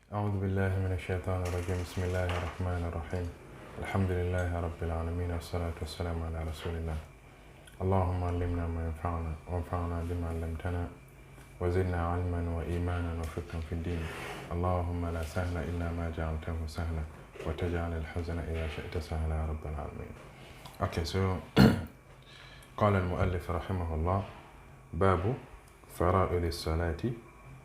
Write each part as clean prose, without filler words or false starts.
أعوذ بالله من الشيطان الرجيم بسم الله الرحمن الرحيم الحمد لله رب العالمين والصلاة والسلام على رسول الله اللهم علمنا ما ينفعنا وانفعنا بما علمتنا وزدنا علما وإيمانا وفقها في الدين اللهم لا سهل إلا ما جعلته سهلا وتجعل الحزن إذا شئت سهلا يا رب العالمين. Okay, so قال المؤلف رحمه الله باب فرائض الصلاة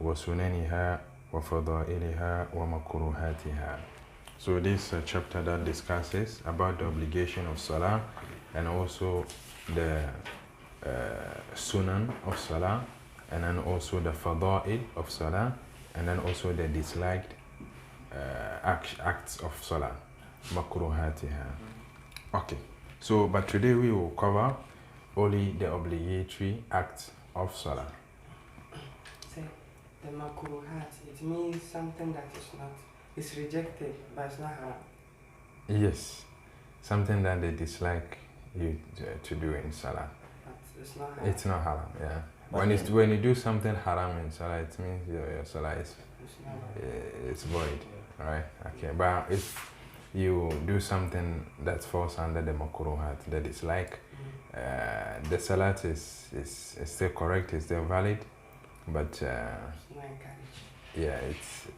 وسننها وفضائلها ومكروهاتها. So this chapter that discusses about the obligation of Salah and also the sunan of Salah and then also the fada'il of Salah and then also the disliked acts of Salah, makruhatiha. Okay, so but today we will cover only the obligatory acts of Salah. The makruhat, it means something that is not, it's rejected, but it's not haram. Yes, something that they dislike you to do in Salah. But it's not haram. It's not haram, yeah. When you do something haram in Salah, it means your Salah is it's void, right? Okay, but if you do something that falls under the makruhat, the dislike, the Salat is still correct, is still valid, but yeah, it's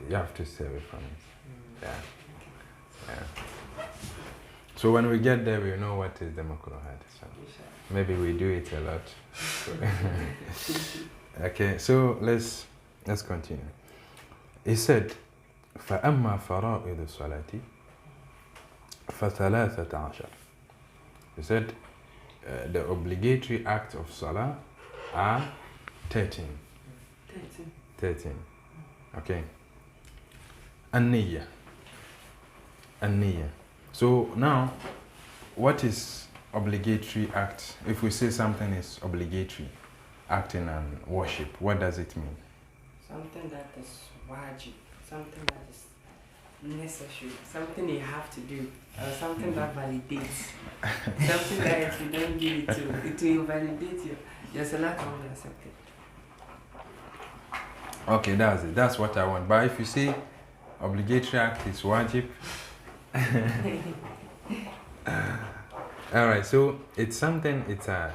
you have to stay away from it. Yeah. So when we get there, we know what is the makruhat. So maybe we do it a lot. Okay, so let's continue. He said, فَأَمَّا فَرَائِضُ الصَّلَاةِ فَثَلَاثَةَ عَشَرَ. He said, the obligatory acts of Salah are 13. 13. Okay. An-niyya. So now, what is obligatory act? If we say something is obligatory, acting and worship, what does it mean? Something that is wajib, something that is necessary, something you have to do, or something that validates, something that if you don't give it to, it will invalidate your Salah can't be accepted. Okay, that's it. That's what I want. But if you say obligatory act is wajib, all right. So it's something. It's an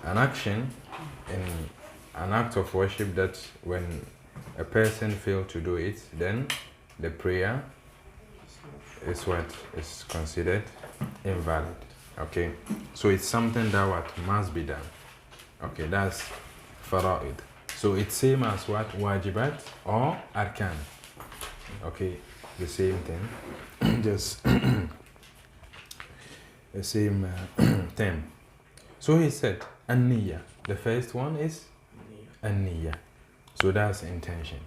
action in an act of worship that when a person fails to do it, then the prayer is what is considered invalid. Okay. So it's something that what must be done. Okay, that's fara'id. So it's same as what? Wajibat or arkan. Okay, the same thing. Just the same thing. So he said, an-niyya. The first one is an-niyya. So that's intention.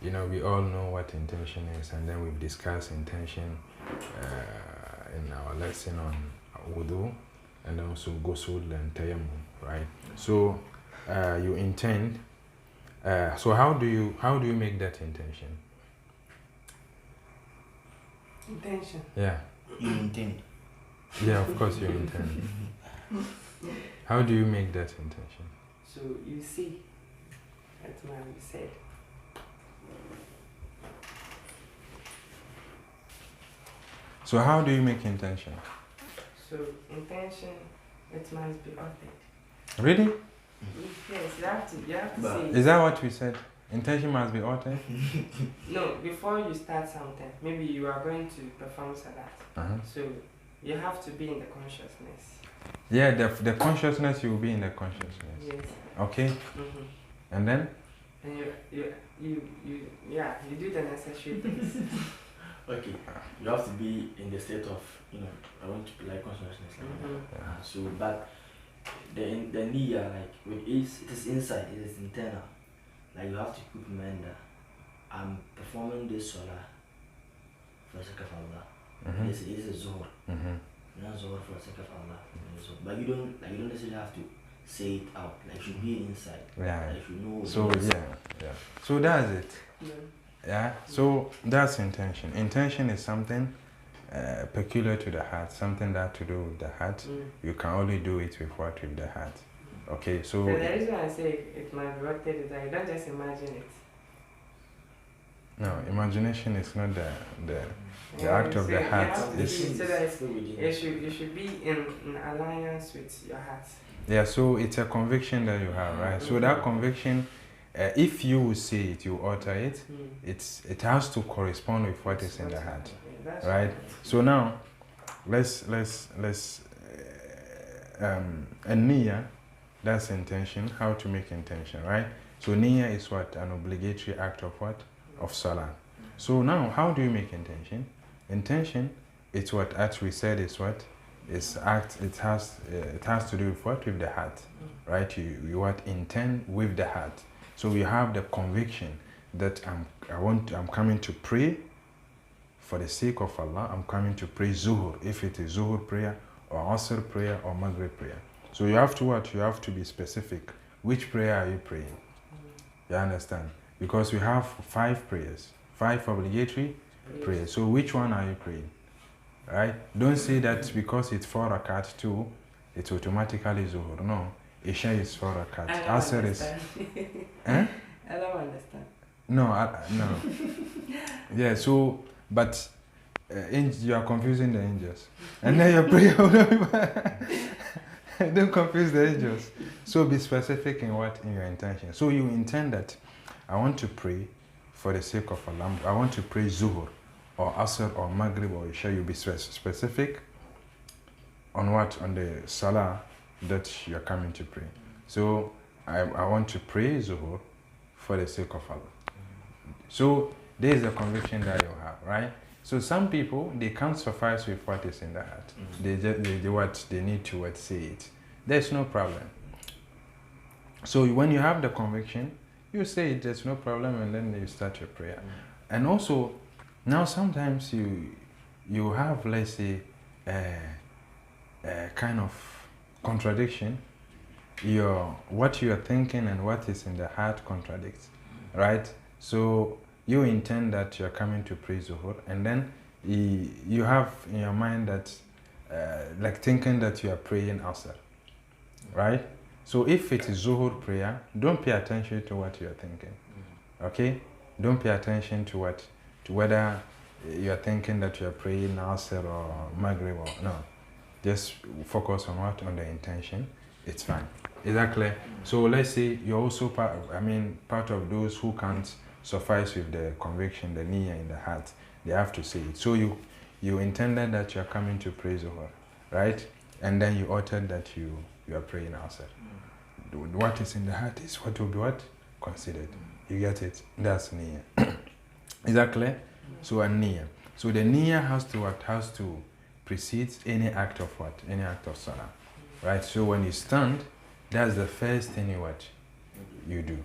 You know, we all know what intention is, and then we've discussed intention in our lesson on wudu and also ghusl and tayammum, right? So you intend. So how do you make that intention? Intention. Yeah. You intend. Yeah, of course you intend. How do you make that intention? So you see, that's what we said. So how do you make intention? So intention, it must be authentic. Really? Yes, you have to say. Is that what we said? Intention must be authentic? No, before you start something, maybe you are going to perform Salat. So you have to be in the consciousness. Yeah, the consciousness, you will be in the consciousness. Yes. Okay. And then? And you do the necessary things. Okay, you have to be in the state of, I want to be like consciousness. So, but the niyyah, like, it is inside, it is internal. Like, you have to keep in mind that I'm performing this Salah for the sake of Allah. It is a zuhr. Not zuhr for the sake of Allah. But you don't necessarily have to say it out. Like, you should be inside. Yeah. Like, you know. So yeah. So that's it. Yeah. So that's intention. Intention is something peculiar to the heart, something that to do with the heart. You can only do it with what? With the heart. Okay, so the reason I say it might be rotated is that you don't just imagine it. no, imagination is not the Yeah, act of so the you heart. have to Is see it so that it's- still within. you should be in alliance with your heart. yeah, so it's a conviction that you have, right? So that conviction, if you will say it, you utter it. It has to correspond with what is in the heart, Yeah, that's right? So now, let's a niyyah, that's intention. How to make intention, right? So niyyah is what? An obligatory act of what? Of salah. So now, how do you make intention? Intention, it's what, as we said, is what? It's act. It has to do with what? With the heart, right? You what? Intend with the heart. So you have the conviction that I'm coming to pray for the sake of Allah. I'm coming to pray Zuhur, if it is Zuhur prayer or Asr prayer or Maghrib prayer. So you have to what? You have to be specific. Which prayer are you praying? You understand? Because we have 5 prayers, 5 obligatory prayers. So which one are you praying? Right? Don't say that because it's 4 rakat too, it's automatically Zuhur. No. Isha is 4 rakat. Asr is... Eh? I don't understand. No, no. Yeah, so, but you are confusing the angels. And then your prayer will not be... Don't confuse the angels. So be specific in what? In your intention. So you intend that I want to pray for the sake of Allah. I want to pray Zuhur or Asr or Maghrib or Isha. You be specific on what? On the Salah that you're coming to pray. So I want to pray Zuhur for the sake of Allah. So there is a conviction that you have, right? So some people, they can't suffice with what is in the heart. They need to say it. There's no problem. So when you have the conviction, you say it, there's no problem, and then you start your prayer. And also, now sometimes you have, let's say, a kind of contradiction. What you are thinking and what is in the heart contradicts, right? So you intend that you are coming to pray Zuhur, and then you have in your mind that, like thinking that you are praying Asr, right? So if it is Zuhur prayer, don't pay attention to what you are thinking, okay? Don't pay attention to whether you are thinking that you are praying Asr or Maghrib or no. Just focus on what? On the intention. It's fine. Is that clear? So let's say you're also part of those who can't suffice with the conviction, the niyyah in the heart. They have to say it. So you intended that you are coming to pray Zuhur, right? And then you uttered that you are praying Asr. What is in the heart is what will be what? Considered. You get it? That's niyyah. Is that clear? So a niyyah. So the niyyah has to precede any act of what? Any act of salah. Right? So when you stand, that's the first thing you do.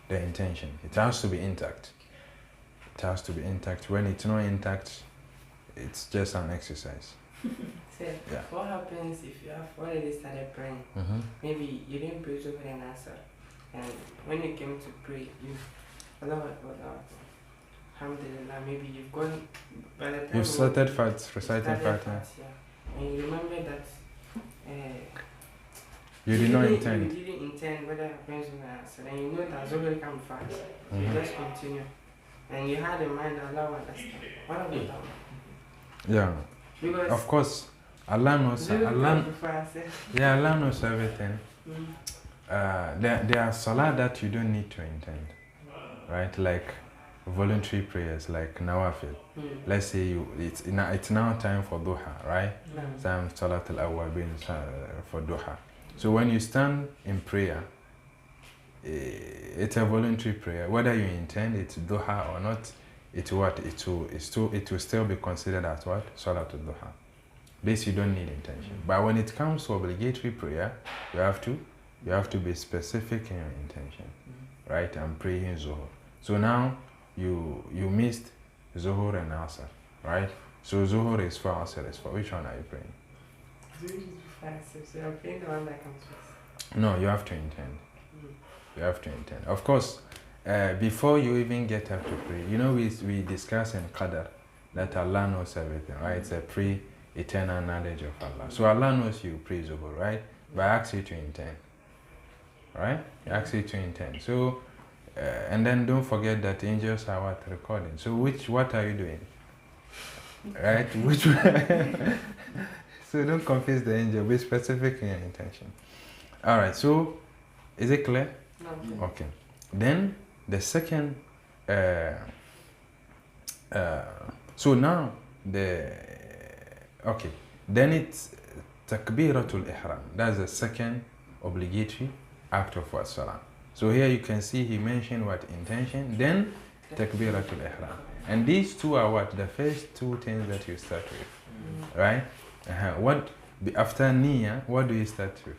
The intention. It has to be intact. It has to be intact. When it's not intact, it's just an exercise. So, yeah. What happens if you have already started praying? Maybe you didn't pray Zuhur and Asr, and when you came to pray, Alhamdulillah, maybe you've gone by the time you've started reciting Fatiha. Yeah. And you remember that you did not intend. You didn't intend whether you're praying Zuhur and Asr, and you know that Zuhur comes fast. So you just continue. And you had in mind Allah will understand. What about that one? Yeah. Because of course, Allah knows. Allah knows everything. There are salah that you don't need to intend, right? Like voluntary prayers, like nawafil. Let's say it's now time for duha, right? Time Salat al-awwabin for duha. So when you stand in prayer, it's a voluntary prayer. Whether you intend it's duha or not, it will still be considered as what? Salat al-duha. This you don't need intention. But when it comes to obligatory prayer, you have to be specific in your intention, right? I'm praying Zuhur. So now you missed Zuhur and Asr, right? So Zuhur is for, Asr is for. Which one are you praying? So I'm praying the one that comes first. No, you have to intend. You have to intend. Of course, before you even get up to pray, we discuss in Qadr that Allah knows everything, right? It's a pre-eternal knowledge of Allah. So Allah knows you pray Zuhur, right? But I ask you to intend. right? He asks you to intend. So, and then don't forget that angels are what recording. So, what are you doing? Right? Which so don't confuse the angel. Be specific in your intention. All right. So, is it clear? No. Okay. Then the second. So now okay. Then it's takbiratul ihram. That's the second obligatory act of what salah. So here you can see he mentioned what intention, then takbiratul ihram. And these two are what the first two things that you start with, right? What after niyyah? What do you start with?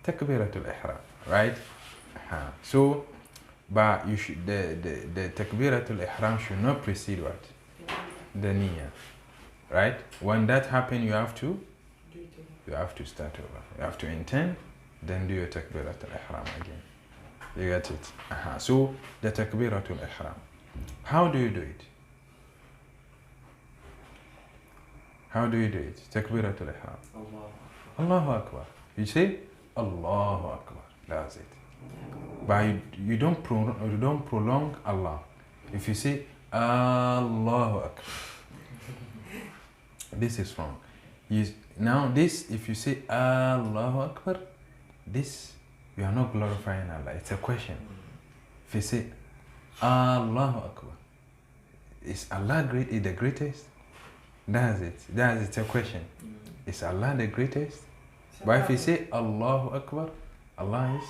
Takbiratul ihram, right? So, but you should the takbiratul ihram should not precede what? The niyyah, right? When that happens, you have to start over. You have to intend, then do your takbiratul ihram again. You get it? So the takbiratul ihram. How do you do it? How do you do it? Takbiratul ihram. Allahu Akbar. You say Allahu Akbar. That's it. But you don't prolong Allah. If you say Allahu Akbar, this is wrong. Now this, if you say Allahu Akbar, this you are not glorifying Allah. It's a question. If you say Allahu Akbar, is Allah the greatest? That's it. It's a question. Is Allah the greatest? But if you say Allahu Akbar, Allah is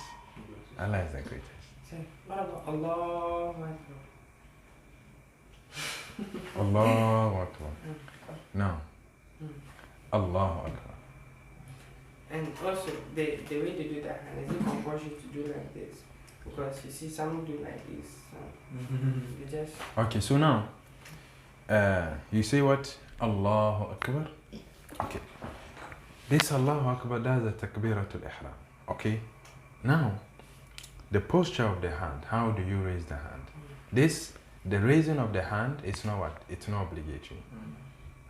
the greatest. Say, what about Allahu Akbar? Allahu Akbar. No. Allahu Akbar. And also, the way they do that, and is it compulsory to do like this? Because you see some do like this. So you just... Okay, so now, you say what? Allahu Akbar. Okay. This Allahu Akbar, that's the takbiratul ihram. Okay. Now, the posture of the hand, how do you raise the hand? The raising of the hand is not what? It's not obligatory.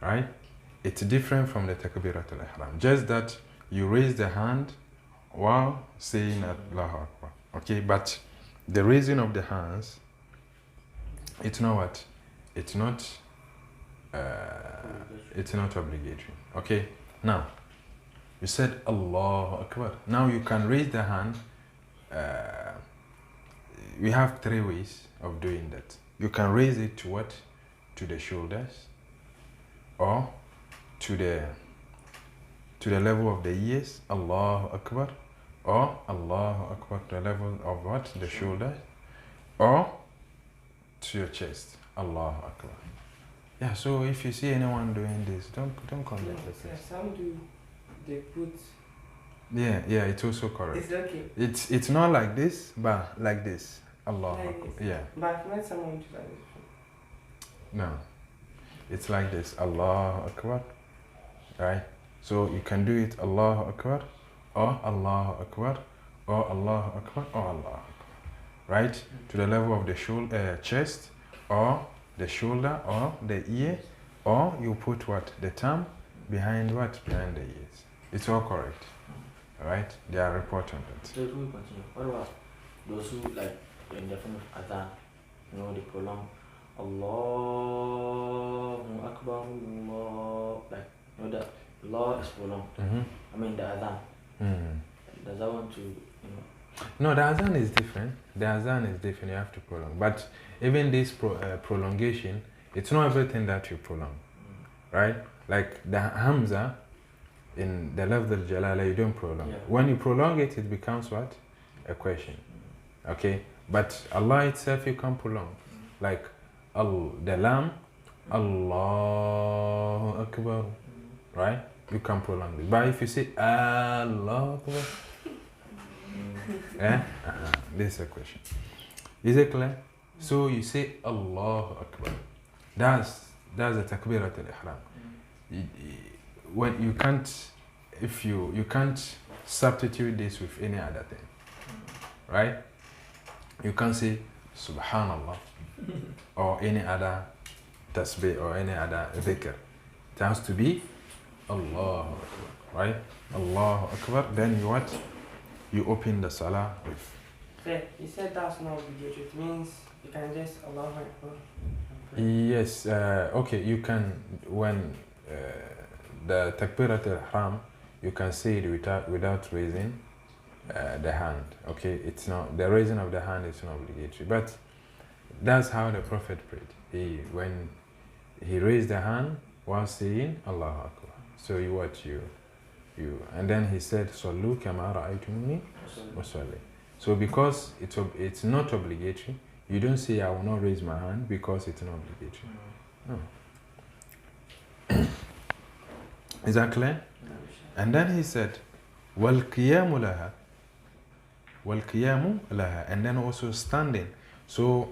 Right? It's different from the takbiratul ihram. Just that you raise the hand while saying Allahu Akbar. Okay, but the raising of the hands, it's not what? It's not obligatory. Okay, now you said Allahu Akbar. Now you can raise the hand. We have three ways of doing that. You can raise it to what? To the shoulders, or to the level of the ears, Allahu Akbar, or Allahu Akbar to the level of what? The shoulders, or to your chest, Allahu Akbar. Yeah, so if you see anyone doing this, don't condemn the person. Some do, they put... Yeah, it's also correct. It's okay. It's not like this, but like this. Allahu Like Akbar. this. Yeah. But I've met someone do like this. No. It's like this. Allahu Akbar. Right? So you can do it Allahu Akbar, or Allahu Akbar, or Allahu Akbar, or Allahu Akbar. Right? To the level of the shoulder, chest, or the shoulder, or the ear, or you put what? The thumb behind what? Behind the ears. It's all correct. Alright? They are reporting that. So if we continue, what about those who like in the form of adhan, they prolong Allahu Akbar, Allah, like that Allah is prolonged. I mean the adhan. Does that want to No, the azan is different. You have to prolong. But even this prolongation, it's not everything that you prolong. Right? Like the Hamza in the lafz al-jalala, you don't prolong. Yeah. When you prolong it, it becomes what? A question. Okay? But Allah itself, you can't prolong. Like the lam, Allahu Akbar. Right? You can prolong it. But if you say Allah Akbar, this is a question. Is it clear? So you say Allahu Akbar. That's the takbirat al-ihram. When you can't, if you can't substitute this with any other thing, right? You can't say Subhanallah or any other tasbih or any other dhikr. It has to be Allahu Akbar, right? Allahu Akbar. Then you what? you open the salah with. You said that's not obligatory. It means you can just Allahu Akbar. Yes, okay, you can, when the takbirat al-ihram, you can say it without raising the hand, okay? It's not, the raising of the hand is not obligatory, but that's how the Prophet prayed. When he raised the hand while saying Allahu Akbar. So and then he said, Sallu kama ra'aytumuni usalli. So because it's not obligatory, you don't say I will not raise my hand because it's not obligatory. No. Is that clear? And then he said, wal qiyamu laha, and then also standing. So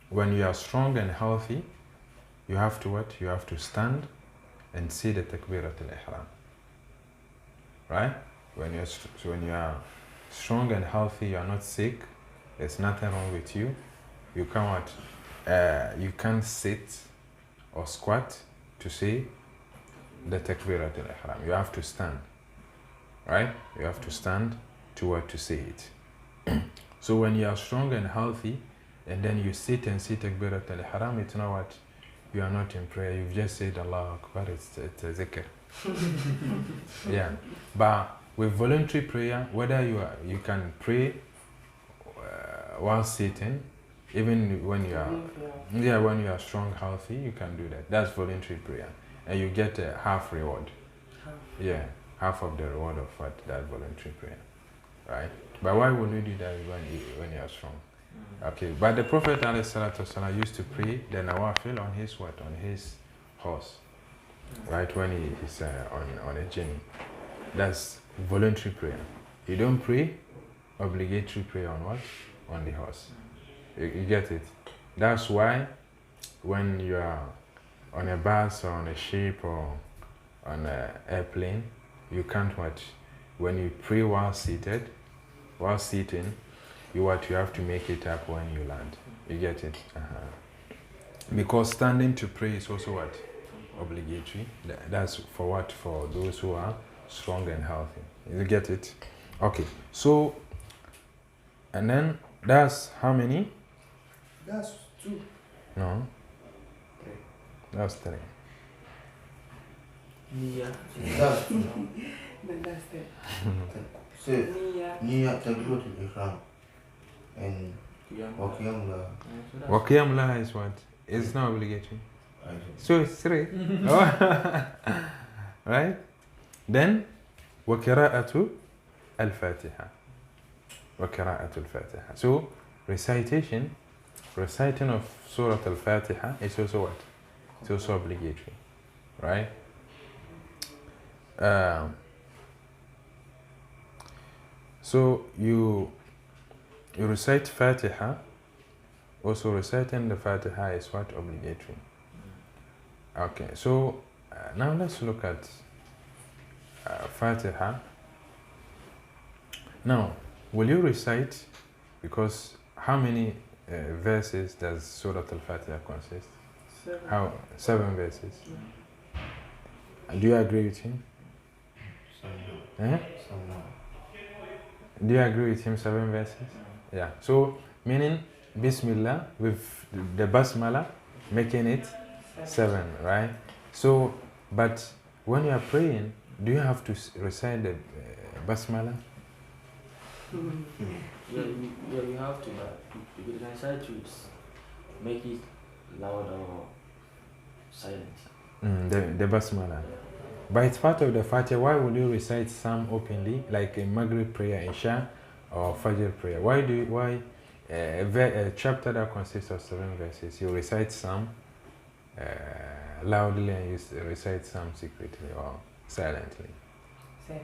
when you are strong and healthy, you have to what? You have to stand and say the takbirat al-ihram. Right? When you are strong and healthy, you are not sick, there's nothing wrong with you. You can't sit or squat to say the takbirat al-ihram. You have to stand. Right? You have to stand to say it. So when you are strong and healthy, and then you sit and say takbirat al-ihram, it's not what? You are not in prayer. You've just said Allahu Akbar. It's a zikr. Yeah. But with voluntary prayer, whether you can pray while sitting, even when you are when you are strong, healthy, you can do that. That's voluntary prayer, and you get a half reward. Yeah, half of the reward of that voluntary prayer, right? But why would you do that when you are strong? Okay, but the Prophet ﷺ used to pray the nawafil on his what? On his horse, right? When he is on a journey. That's voluntary prayer. You don't pray obligatory prayer on what? On the horse. You get it? That's why when you are on a bus or on a ship or on an airplane, you can't watch. When you pray while sitting, you have to make it up when you land. You get it? Because standing to pray is also what? Obligatory. That's for what? For those who are strong and healthy. You get it? Okay. So, and then that's how many? That's 2. No. 3. That's 3. Yeah. That's true. That's it. So, Nia takbirat al-ihram and Waqiyam laha. Waqiyam laha is what? It's not obligatory. So it's 3. Right? Then, وَقِرَاءَةُ الْفَاتِحَةِ. وَقِرَاءَةُ الْفَاتِحَةِ. So, reciting of Surah Al-Fatiha is also what? It's also obligatory. Right? So, you recite Fatiha. Also, reciting the Fatiha is what? Obligatory. Okay, so now let's look at Fatiha. Now, will you recite, because how many verses does Surah Al-Fatiha consist? 7. 7 verses. Do you agree with him? Do you agree with him? 7 verses? Yeah. So, meaning Bismillah with the Basmala, making it 7, right? So, but when you are praying, do you have to recite the Basmala? Yeah, you have to, but you can try to make it loud or silent. The Basmala. But it's part of the Fatiha. Why would you recite some openly, like a Maghrib prayer, Isha, or Fajr prayer? Why a chapter that consists of 7 verses, you recite some loudly and you recite some secretly or silently? So,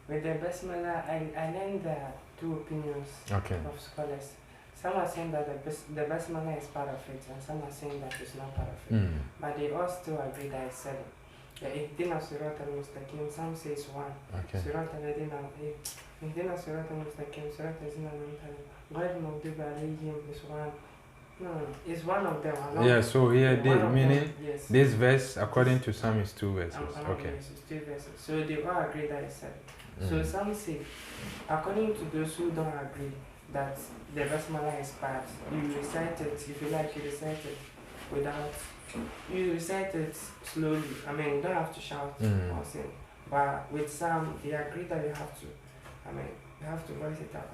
with the Basmala, I learned the 2 opinions of scholars. Some are saying that the Basmala is part of it, and some are saying that it's not part of it. But they all still agree that it's 7. The Ihdina Surat al-Mustaqim, some say it's 1. Surat al-Adina, Ihdina Surat al-Mustaqim, Surat al-Zina al-Mutali, Ghayr Mawdib alayhim is 1. No, it's one of them. Yeah, so here, meaning yes. This verse, according to some, is 2 verses. Yes, it's 2 verses. So they all agree that it's 7. So some say, according to those who don't agree that the basmala is part, you recite it, if you like, you recite it without, you recite it slowly. I mean, you don't have to shout or sing. But with some, they agree that you have to, you have to voice it out.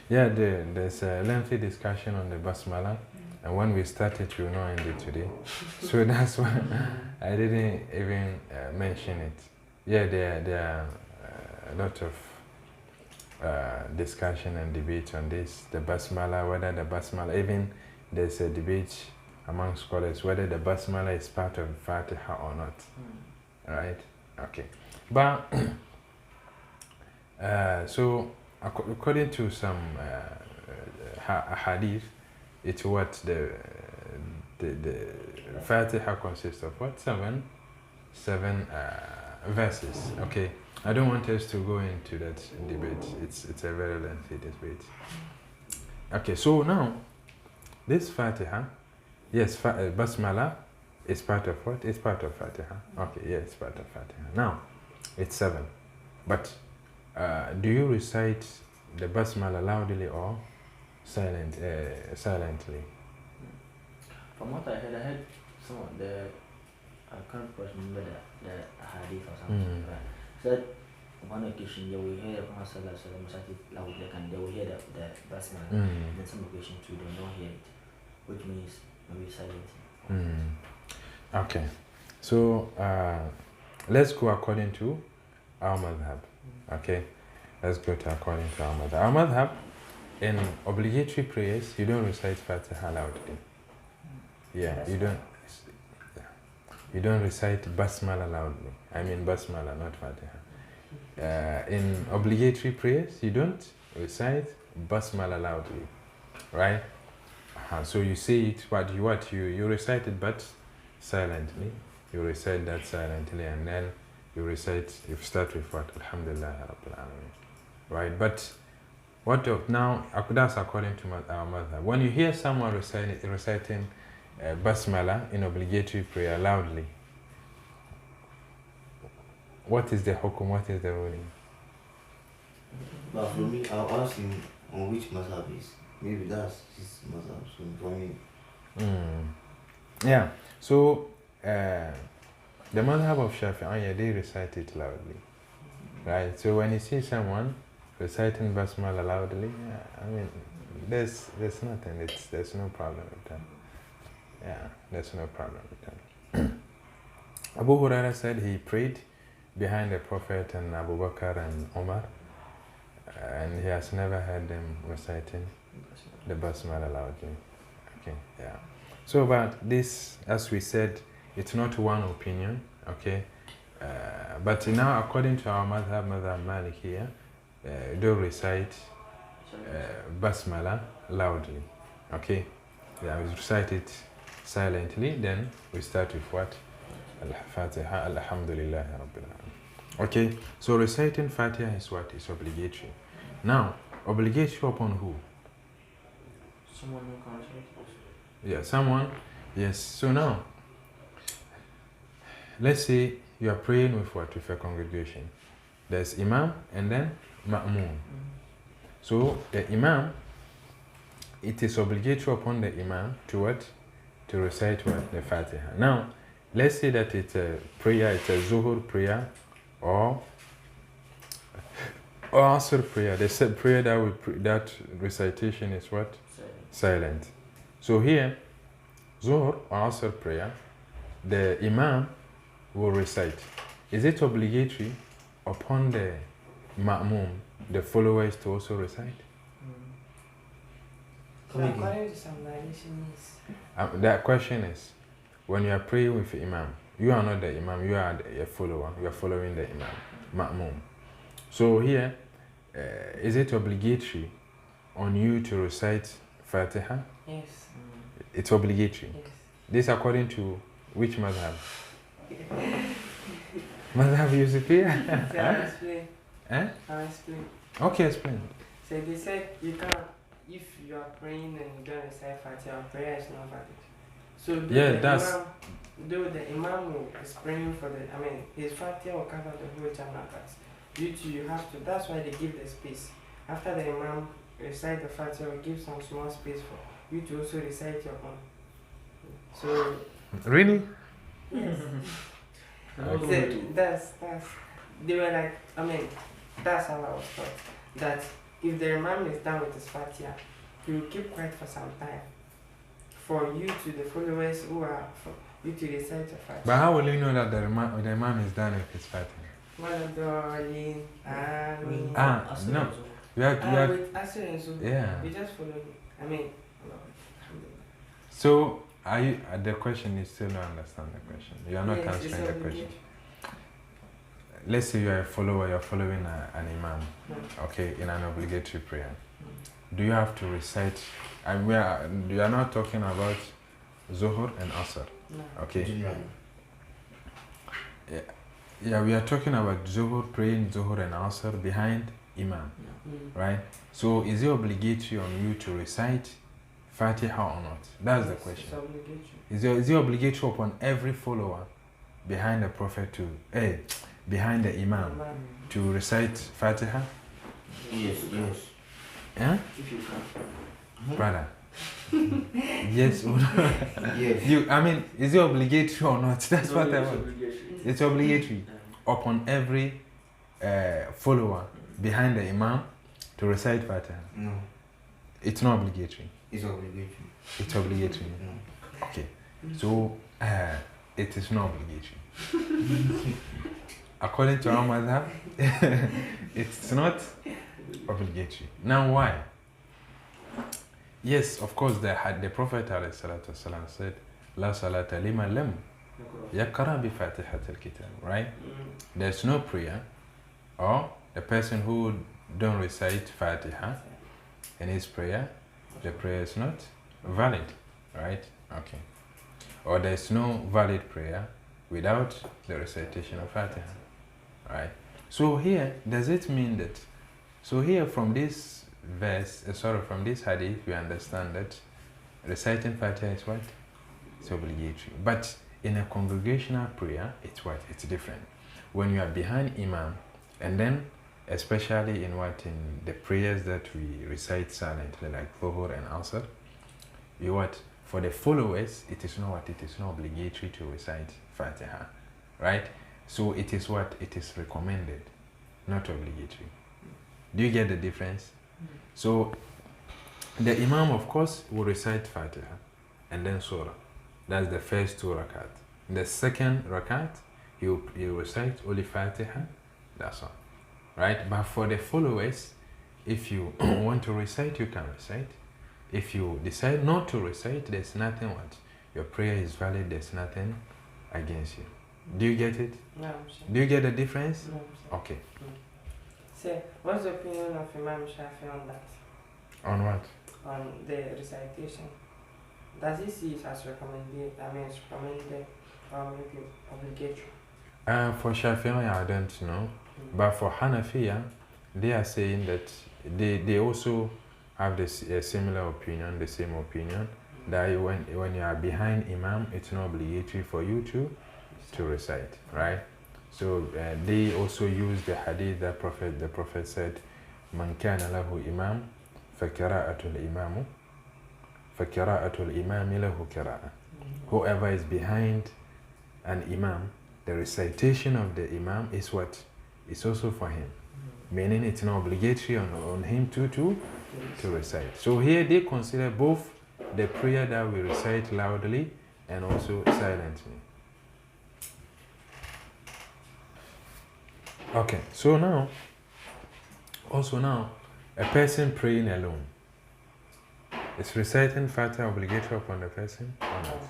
Yeah, there's a lengthy discussion on the basmala, and when we started, you know, end it today. So that's why I didn't even mention it. Yeah, there are a lot of discussion and debate on this. The basmala, whether the basmala, even there's a debate among scholars whether the basmala is part of Fatiha or not. Right? Okay. But so according to some hadith, it's what the Fatiha consists of what? Seven verses. Okay. I don't want us to go into that debate. It's a very lengthy debate. Okay. So now this Fatiha, yes, basmala is part of what? It's part of Fatiha. Okay. Yeah, it's part of Fatiha. Now it's 7, but do you recite the basmala loudly or silently? From what I heard some of the, I can't remember the hadith or something, right? Said one occasion they will hear the Prophet recite it loudly and they will hear the basmala. And then some occasions too they will not hear it, which means maybe silent. Okay. So let's go according to our madhab. Okay, let's go to according to our madhab. Our madhab, in obligatory prayers, you don't recite Fatiha loudly. Yeah, you don't recite basmala loudly. I mean basmala, not Fatiha. In obligatory prayers, you don't recite basmala loudly, right? So you say it, but you recite it, but silently. You recite that silently, and then you start with what? Alhamdulillah Rabbil Alameen. Right? But what of now, that's according to our mother. When you hear someone reciting basmala in obligatory prayer loudly, what is the hukum? What is the ruling? But for me, I'll ask him on which mazhab is. Maybe that's his mazhab. So for me. Yeah. So the madhab of Shafi'iyya, they recite it loudly, right? So when you see someone reciting basmala loudly, I mean, there's nothing. There's no problem with that. Yeah, there's no problem with that. Abu Huraira said he prayed behind the Prophet and Abu Bakr and Umar, and he has never heard them reciting the basmala loudly. Okay, yeah. So, but this, as we said, it's not one opinion, okay? But now, according to our madhab Malik here, do recite basmala loudly, okay? Yeah, we recite it silently, then we start with what? Al-Fatiha, Alhamdulillah Rabbil Alameen. Okay, so reciting Fatiha is what? Is obligatory. Now, obligatory upon who? Someone who can recite it. Yeah, someone. Yes. So now, let's say you are praying with what? With a congregation. There's Imam and then Ma'mun. So the Imam, it is obligatory upon the Imam to what? To recite what? The Fatiha. Now, let's say that it's a prayer, it's a Zuhur prayer or Asr prayer. The said prayer that recitation is what? Silent. So here, Zuhr or Asr prayer, the Imam will recite. Is it obligatory upon the Ma'mum, the followers, to also recite? So according to some narrations, The question is, when you are praying with the Imam, you are not the Imam, you are a follower, you are following the Imam, Ma'mum. So here, is it obligatory on you to recite Fatiha? yes. It's obligatory. Yes. This according to which madhab? Madhab Yusufiya? So I'll explain. I'll explain. Okay, explain. So they said you can't, if you are praying and you don't recite Fatiha, prayer is not valid. So though the imam is praying for his Fatiha will cover the whole Jamaat. You have to, that's why they give the space. After the imam recite the Fatiha, will give some small space for you to also recite your own. So Really? yes. Okay. That's they were like, that's how I was taught. That if the imam is done with his Fatiha, he will keep quiet for some time. For you to the followers who are for you to recite your Fatiha. But how will you know that the imam is done with his Fatiha? No. With Asr and Zuhr, Yeah. we just follow him. Alhamdulillah. So, are you? The question is still not understand the question. You are not Yes, answering it's the question. obligatory. Let's say you are a follower. You are following an imam. No. Okay, in an obligatory prayer. Do you have to recite? And you are not talking about Zuhur and Asr. No. Okay. Generally. Yeah, we are talking about Zuhur, praying Zuhur and Asr behind Imam, right? So is it obligatory on you to recite Fatiha or not? That's the question. It's obligatory. Is it obligatory upon every follower behind the Prophet behind the Imam to recite Fatiha? Yes. Yeah? If you can. Brother? Yes or no? Yes. Is it obligatory or not? That's what I It's want. obligatory. It's obligatory upon every follower behind the Imam to recite Fatiha. No. It's not obligatory. It's obligatory. It's obligatory. No. Okay. So, it is not obligatory. According to our madhab, it's not obligatory. Now, why? Yes, of course, the Prophet ﷺ said, La salata liman lam yaqra bi fatihatil kitab, right? There's no prayer, or the person who don't recite Fatiha in his prayer, the prayer is not valid, right? Okay. Or there's no valid prayer without the recitation of Fatiha, right? So here, does it mean that, so here from this verse, from this hadith, we understand that reciting Fatiha is what? It's obligatory. But in a congregational prayer, it's what? It's different. When you are behind Imam, and then especially in the prayers that we recite silently, like Dhuhr and Asr, for the followers, it is not obligatory to recite Fatiha, right? So it is it is recommended, not obligatory. Do you get the difference? So the Imam, of course, will recite Fatiha and then Surah. That's the first 2 rakat. The second rakat, he will recite only Fatiha, that's all. Right? But for the followers, if you want to recite, you can recite. If you decide not to recite, there's nothing your prayer is valid, there's nothing against you. Do you get it? No, I'm sure. Do you get the difference? No, I'm sure. Okay. So, what's the opinion of Imam Shafi on that? On what? On the recitation? Does he see it as recommended, or maybe obligatory? For Shafi'i, I don't know. But for Hanafiya, they are saying that they also have a similar opinion, the same opinion, that when you are behind Imam, it's not obligatory for you to recite, right? So they also use the hadith that the Prophet said, "Man kana lahu imam, fakira'atul imami lahu kira'a." Whoever is behind an imam, the recitation of the imam is what? It's also for him. Meaning it's not obligatory on him to recite. So here they consider both the prayer that we recite loudly and also silently. Okay, so now, a person praying alone, is reciting Fatiha obligatory upon the person or not?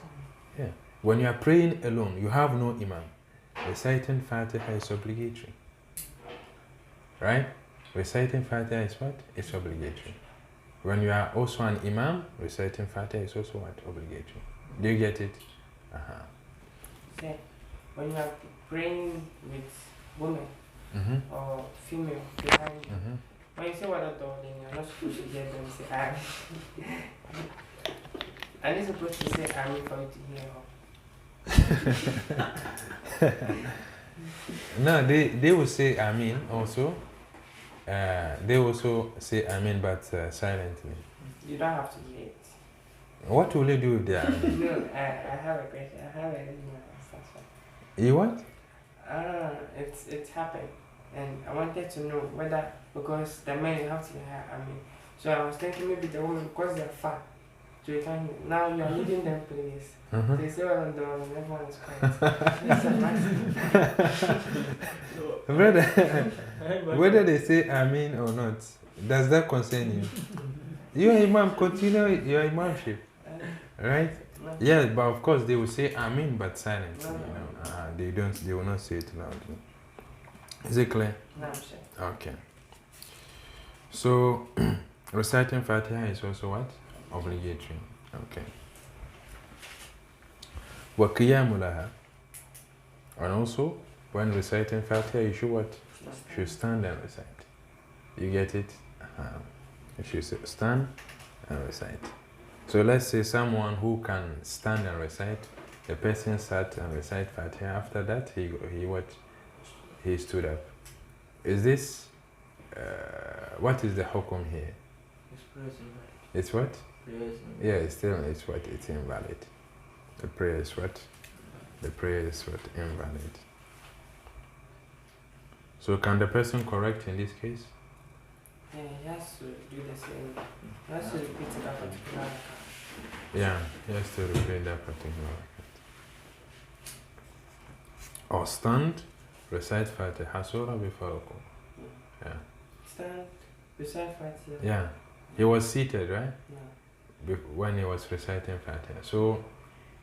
Yeah. When you are praying alone, you have no imam. Reciting Fatiha is obligatory. Right? Reciting Fatiha is what? It's obligatory. When you are also an imam, reciting Fatiha is also what? Obligatory. Do you get it? So, when you are praying with women or female behind you, when you say what I'm doing, you're not supposed to get them say, Are they supposed to say Amin for you to hear her? No, they will say Amin also. They also say Amin, but silently. You don't have to hear it. What will you do with the Amin? No, I have a question. I have a answer. You what? It's happened, and I wanted to know whether, because the men you have to hear Amin. So I was thinking maybe the women, because they're fat, so you can, now you are leading them please. They say well done and everyone is quiet. That's a nice Brother, whether they say Amin or not, does that concern you? You are Imam, continue your Imamship. Right? No. Yeah, but of course they will say Amin, but silently. No. They will not say it loudly. Is it clear? No, I'm sure. Okay. So, reciting Fatiha is also what? Obligatory. Okay. وَقِيَامُ لَهَا. And also, when reciting Fatiha, you should what? You should stand and recite. You get it? You should stand and recite. So let's say someone who can stand and recite, the person sat and recite Fatiha. After that, he what? He stood up. Is this, what is the hukum here? It's what? Yeah, it's what? It's invalid. The prayer is what? The prayer is what? Invalid. So can the person correct in this case? Yeah, he has to do the same. He has to repeat that particular account. Yeah, he has to repeat that particular account. Or stand, recite Fatiha Surah before Ruku. Yeah. Stand, recite Fatiha. Yeah. He was seated, right? Yeah. When he was reciting Fatiha. So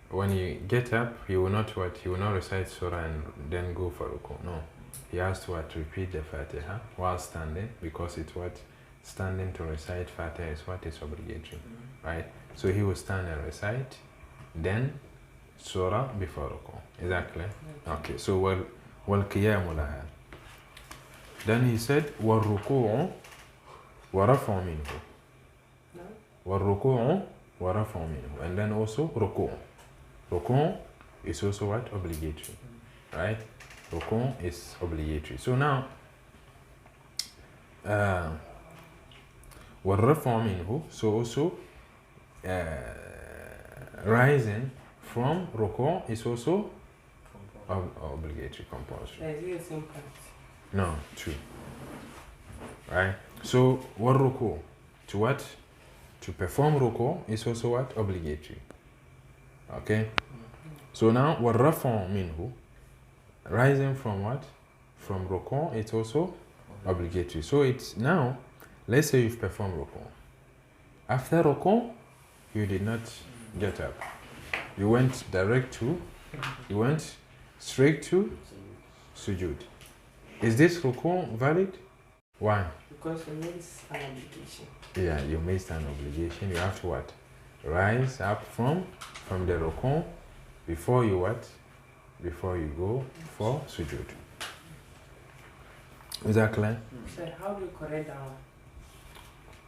when you get up, he will not what? He will not recite Surah and then go for Ruku. No. He has to what? Repeat the Fatiha while standing, because it's what? Standing to recite Fatiha is what is obligatory. Right? So he will stand and recite, then Surah before Ruku. Is that clear? Okay. So وَالْقِيَامُ لَهَا. Then he said وَالرُّكُوعُ وَرَفْعُ مِنْهُ. وَالرُّكُوعُ وَرَفْعُ مِنْهُ. And then also Ruku'. Ruku' is also what? Obligatory. Right? Ruku' is obligatory. So now, وَالرَّفْعُ مِنْهُ. So also, rising from Ruku' is also obligatory, compulsory. Is it the same point? No, two. Right? So, what ruku? To what? To perform ruku is also what? Obligatory. Okay? So now, what rafa minhu? Rising from what? From ruku, it's also obligatory. So it's now, let's say you've performed ruku. After ruku, you did not get up. You went straight to sujood. Is this ruku valid? Why? Because it means an obligation. Yeah, you missed an obligation. You have to what? Rise up from the ruku before you what? Before you go for sujood. Is that clear? So how do you correct that one?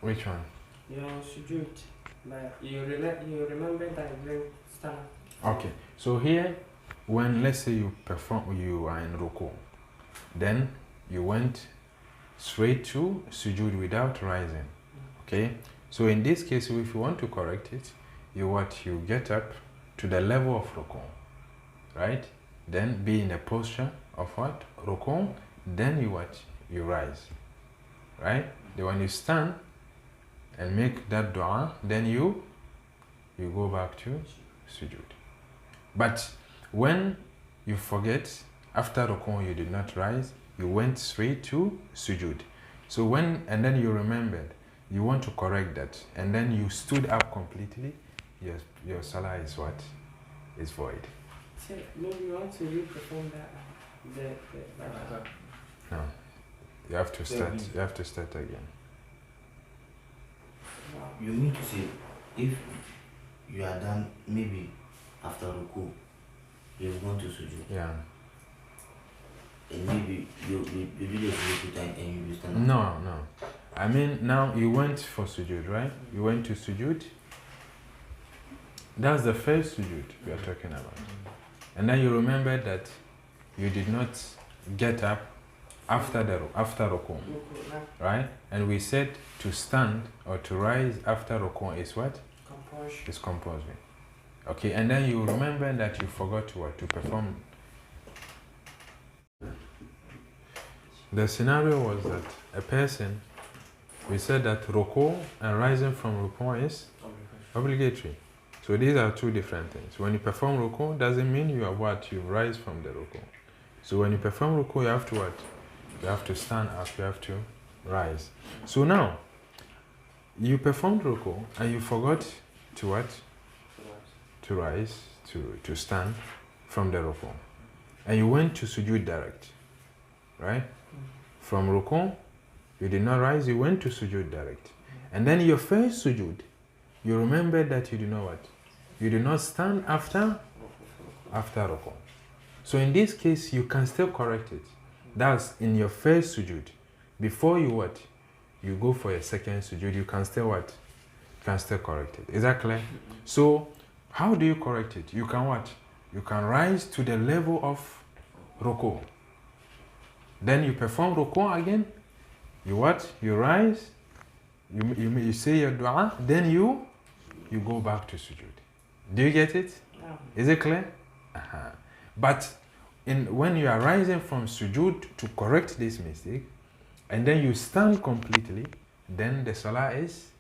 Which one? You're on sujood, but you remember that you didn't stand. Okay. So here, when let's say you are in ruku, then you went straight to sujood without rising. Okay? So in this case, if you want to correct it, you get up to the level of ruku, right? Then be in a posture of what? Ruku, then you rise, right? Then when you stand and make that dua, then you go back to sujood. But when you forget, after ruku you did not rise, you went straight to sujood. So and then you remembered, you want to correct that, and then you stood up completely, your salah is what? Is void. So maybe you want to re-perform that. No. You have to start. You have to start again. Wow. You mean to say, if you are done, maybe after ruku, you've gone to sujood, Yeah. and maybe you do the sujood and you stand up. No. I mean, now you went for sujood, right? You went to sujood, That's the first sujood we are talking about. And then you remember that you did not get up after ruku, right? And we said to stand or to rise after ruku is what? Compulsion. It's compulsory. Okay, and then you remember that you forgot to perform. The scenario was that a person, we said that ruku and rising from ruku is obligatory. So these are two different things. When you perform ruku, doesn't mean you are what? You rise from the ruku. So when you perform ruku, you have to what? You have to stand up, you have to rise. So now, you performed ruku and you forgot to what? To rise, to stand from the ruku. And you went to sujood direct, right? From ruku, you did not rise, you went to sujood direct. And then your first sujood, you remember that you did not what? You did not stand after ruku. So in this case, you can still correct it. That's in your first sujood. Before you what? You go for a second sujood, you can still what? You can still correct it. Is that clear? So how do you correct it? You can what? You can rise to the level of ruku. Then you perform ruku again. You what? You rise. You say your dua. Then you go back to sujood. Do you get it? No. Is it clear? But when you are rising from sujood to correct this mistake, and then you stand completely, then the salah is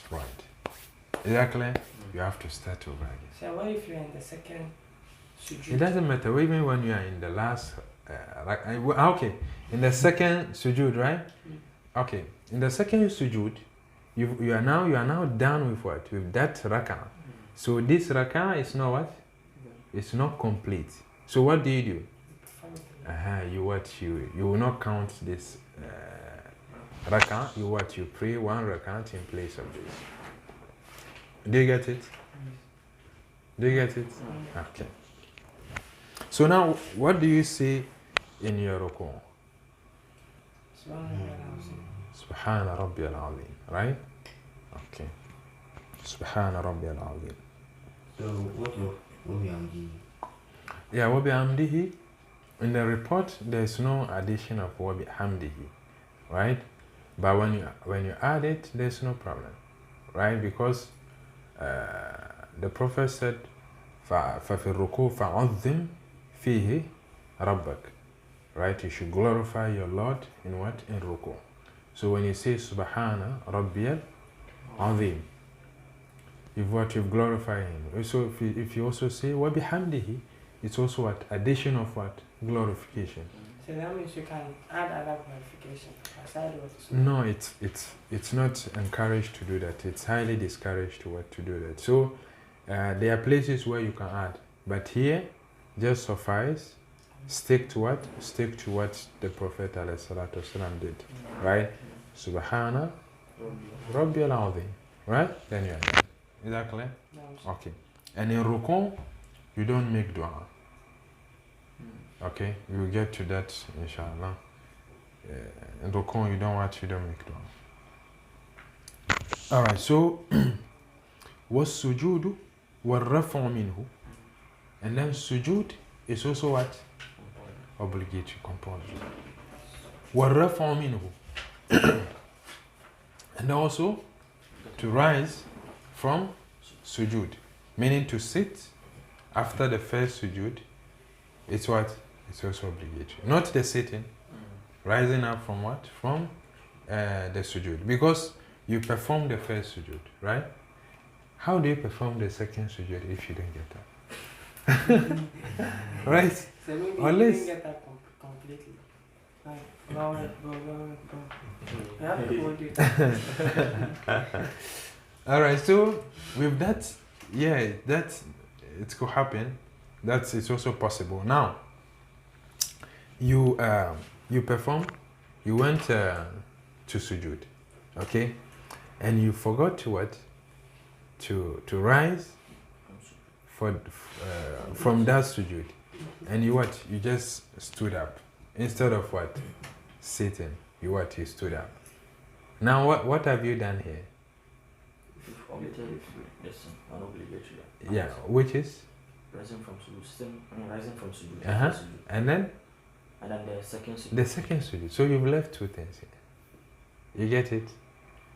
right. Is that clear? You have to start over again. So what if you're in the second sujood? It doesn't matter, even when you are in the last, okay, in the second sujood, right? Okay, in the second sujood, you are now done with what? With that rak'ah. So this rak'ah is not what? It's not complete. So what do? You will not count this rak'ah. You pray one rak'ah in place of this. Do you get it? Do you get it? Okay. So now, what do you say in your ruku? Subhana Rabbi al-Azim, right? Okay. Subhana Rabbi al-Azim. So what we am doing? Yeah, wa bihamdihi. In the report, there is no addition of wa bihamdihi, right? But when you add it, there's no problem, right? Because the Prophet said, فَفِي الرُّكُوعِ فَعَظِّمْ فِيهِ رَبَّكَ. Right? You should glorify your Lord in what? In ruku. So when you say Subhana Rabbiyal Azim, you've glorified him. So if you also say wa bihamdihi, it's also what? Addition of what? Glorification. So that means you can add other glorification aside what is. No, it's not encouraged to do that. It's highly discouraged to do that. So there are places where you can add, but here just suffice. Stick to what? Stick to what the Prophet ﷺ did, right? Subhana Rabbi al-Azim, right? Then you are done. Is that clear? No. Okay. And in ruku, you don't make dua. Okay, we will get to that, inshallah. In ruku, you don't make dua. All right. So, was-sujudu wal-raf'u minhu, and then sujood is also what? Obligatory, compulsory. وَالرَّفْعُ مِنْهُ, and also to rise from sujood, meaning to sit after the first sujood. It's what? It's also obligatory. Not the sitting, rising up from what? From the sujood. Because you perform the first sujood, right? How do you perform the second sujood if you don't get up? Right? So maybe Unless you didn't get that completely. Like, go. You have to hold it. all right, so with that, yeah, that it could happen. It's also possible. Now, you perform, you went to sujood, okay, and you forgot to what? To rise from that sujood, and you just stood up instead of what? Sitting. You stood up. Now what have you done here? If obligatory, lesson, non-obligatory. Yeah, which is? Rising from sujood. Rising from sujood. Uh-huh. First sujood. And then? And then the second sujood. The second sujood. So you've left two things here. You get it?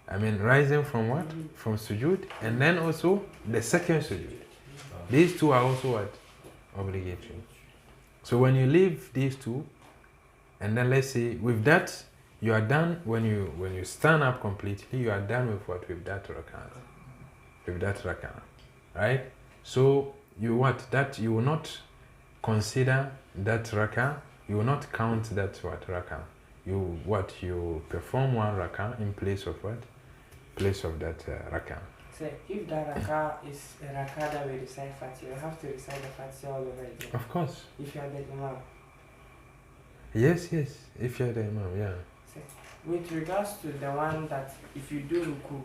I mean, rising from what? From sujood, and then also the second sujood. These two are also what? Obligatory. So when you leave these two, and then let's say with that, you are done. When you stand up completely, you are done with what? With that rakat. With that rakat, right? So you what? That you will not consider that rakat. You will not count that what rakat. You what? You perform one rakat in place of what? Place of that rakat. So if that rakah is a rakah that we recite Fatiha, you have to recite the Fatiha all over again. Of course. If you are the Imam. Yes. If you're the imam, yeah. So with regards to the one that if you do ruku,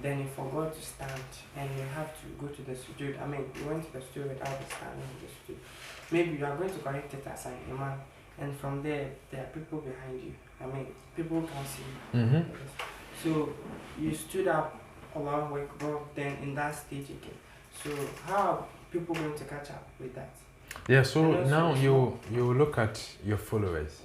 then you forgot to stand and you have to go to the sujood. I mean, you went to the sujood without the standing to the sujood. Maybe you are going to correct it as an Imam, and from there are people behind you. I mean, people can see you. Mm-hmm. So you stood up along with God, then in that stage again. So how are people going to catch up with that? Yeah, so And also now it's you look at your followers.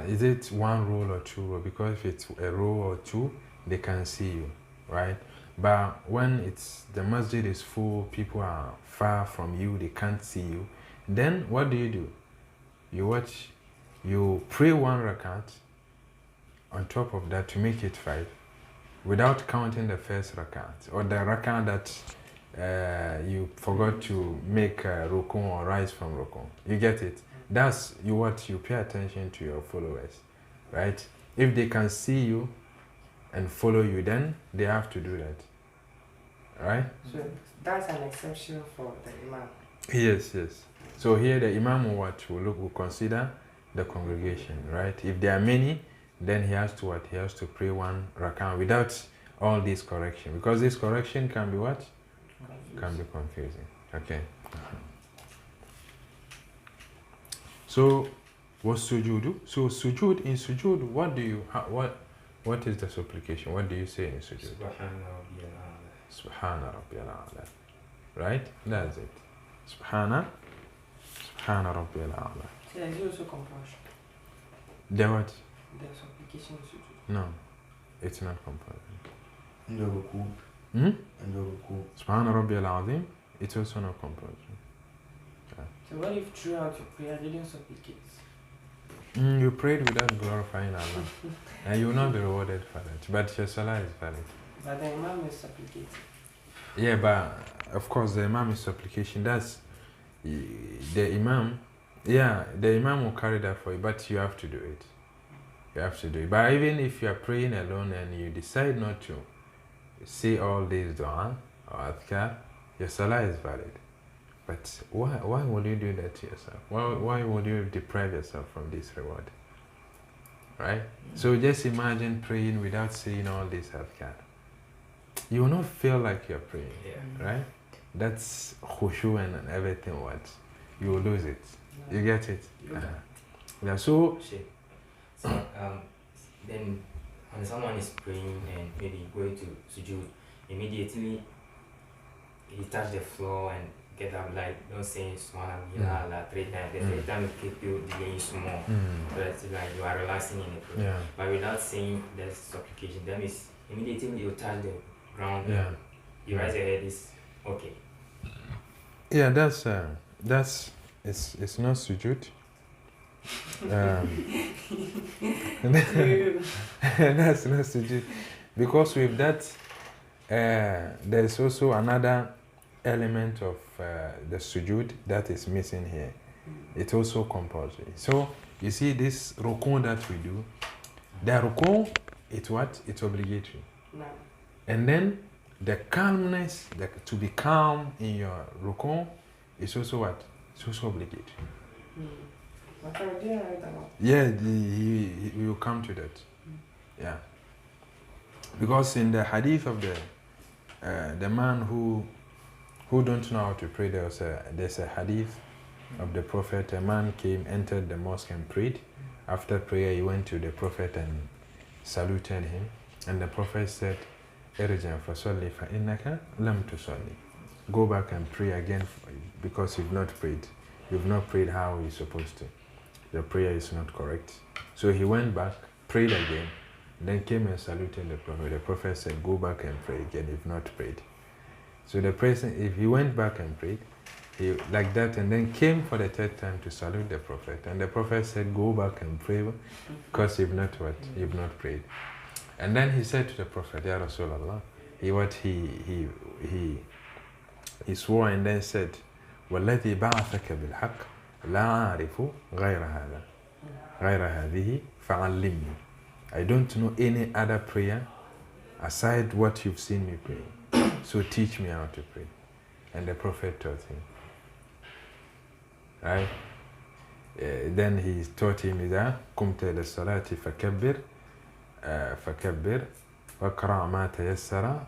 Is it one row or two row? Because if it's a row or two, they can see you, right? But when it's the masjid is full, people are far from you, they can't see you. Then what do? You pray one rakat on top of that to make it 5, without counting the first rakat or the rakat that you forgot to make rukun or rise from rukun. You get it? That's you pay attention to your followers, right? If they can see you and follow you, then they have to do that, right? So that's an exception for the Imam. Yes. So here the imam will consider the congregation, right? If there are many, then he has to pray one rakat without all this correction, because this correction can be what? Can be confusing. Okay. So what sujood? So sujood, in sujood, what is the supplication? What do you say in sujood? Subhana Rabbiyal A'la. Right? That's it. Subhana Rabbiyal A'la. So there's also compulsion. The what? The supplication sujood. No, it's not compulsory. And the ruku. Hmm? And the ruku. Subhana Rabbiyal Azim, it's also not compulsory. So what if throughout your prayer you didn't supplicate? You prayed without glorifying Allah, and you will not be rewarded for that. But your salah is valid. But the Imam is supplicating. Yeah, but of course the Imam is supplication. That's the Imam. Yeah, the Imam will carry that for you, but you have to do it. You have to do it. But even if you are praying alone and you decide not to say all these dua or adhkar, your salah is valid. But why would you do that to yourself? Why would you deprive yourself from this reward? Right? So just imagine praying without saying all this adhkar. You will not feel like you're praying, right? That's khushu and everything. What you will lose it. You get it? Yeah. So then when someone is praying and maybe going to sujood, immediately he touch the floor and get up, like don't say subhanallah 3 times. The 3 times keep you delaying small. So that's like you are relaxing in the prayer. yeah. But without saying the supplication, that means immediately you touch the ground. Yeah. You raise your head is okay. Yeah, that's it's not sujood. That's not sujood, because with that there's also another element of the sujood that is missing here. It's also compulsory. So you see this rukun that we do, the rukun, it's what? It's obligatory. No. And then the calmness, to be calm in your rukun, is also what? It's also obligatory. But I didn't write about. Yeah, we will come to that. Yeah. Because in the hadith of the man who don't know how to pray, there's a hadith of the Prophet. A man entered the mosque and prayed. After prayer, he went to the Prophet and saluted him. And the Prophet said, ارجع فصلي فإنك لم تصلي. Go back and pray again because you've not prayed. You've not prayed how you're supposed to. Your prayer is not correct. So he went back, prayed again, then came and saluted the Prophet. The Prophet said, go back and pray again, you've not prayed. So the person, if he went back and prayed, he like that, and then came for the third time to salute the Prophet. And the Prophet said, go back and pray because you've not what? You've not prayed. And then he said to the Prophet, Ya Rasulallah, he swore and then said, وَالَّذِي بَعَثَكَ بِالْحَقِّ لَا أَعْرِفُ غَيْرَ هَذِهِ فَعَلِّمْنِي. I don't know any other prayer aside what you've seen me praying. So teach me how to pray. And the Prophet taught him. Right? Then he taught him إذا قمت للصلاة فكبر واقرأ ما تيسر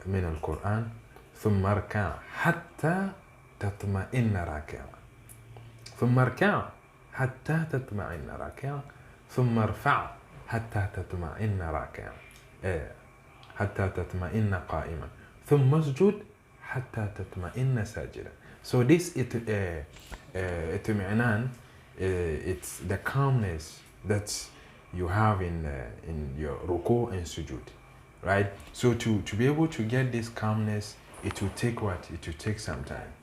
من القرآن ثم اركع حتى تطمئن راكعا ثم اركع حتى تطمئن راكعا ثم ارفع حتى تطمئن راكعا حتى تطمئن قائما ثم اسجد حتى تطمئن ساجدا. So this itmi'nan, it's the calmness that you have in your ruku and sujud, right? So to be able to get this calmness, it will take what? It will take some time,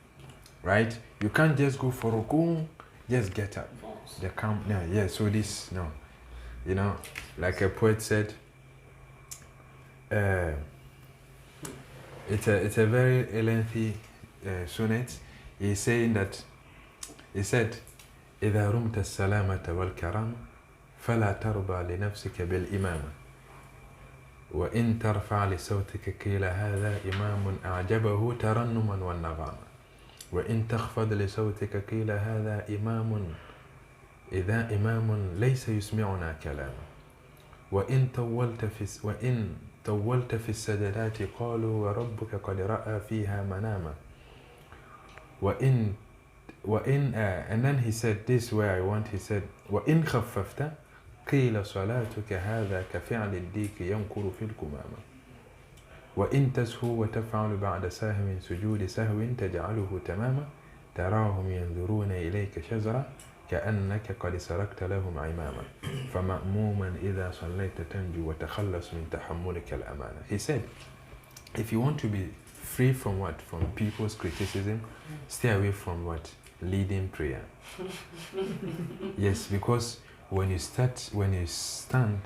right? You can't just go for ruku, just get up. The calm, no, yeah. So this, no, you know, like a poet said, it's a very lengthy sonnet. He's saying that, he said, إذا رمت السلامة والكرامة فلا ترضى لنفسك بالإمامة وإن ترفع لصوتك قيل هذا إمام أعجبه ترنما والنغامة وإن تخفض لصوتك قيل هذا إمام إذا إمام ليس يسمعنا كلاما وإن طولت في السجدات قالوا وربك قد رأى فيها مناما and then he said this where I want, he said وإن خففت قيل صلاتك هذا كفعل الديك ينكر في الكمامة وإن تسهو وتفعل بعد سهو سجود سهو تجعله تماما تراهم ينظرون إليك شزرا كأنك قد سرقت لهم عماما فمأموما إذا صليت تنجو وتخلص من تحملك الأمانة. He said, if you want to be free from what? From people's criticism, stay away from what? Leading prayer. Yes, because when you stand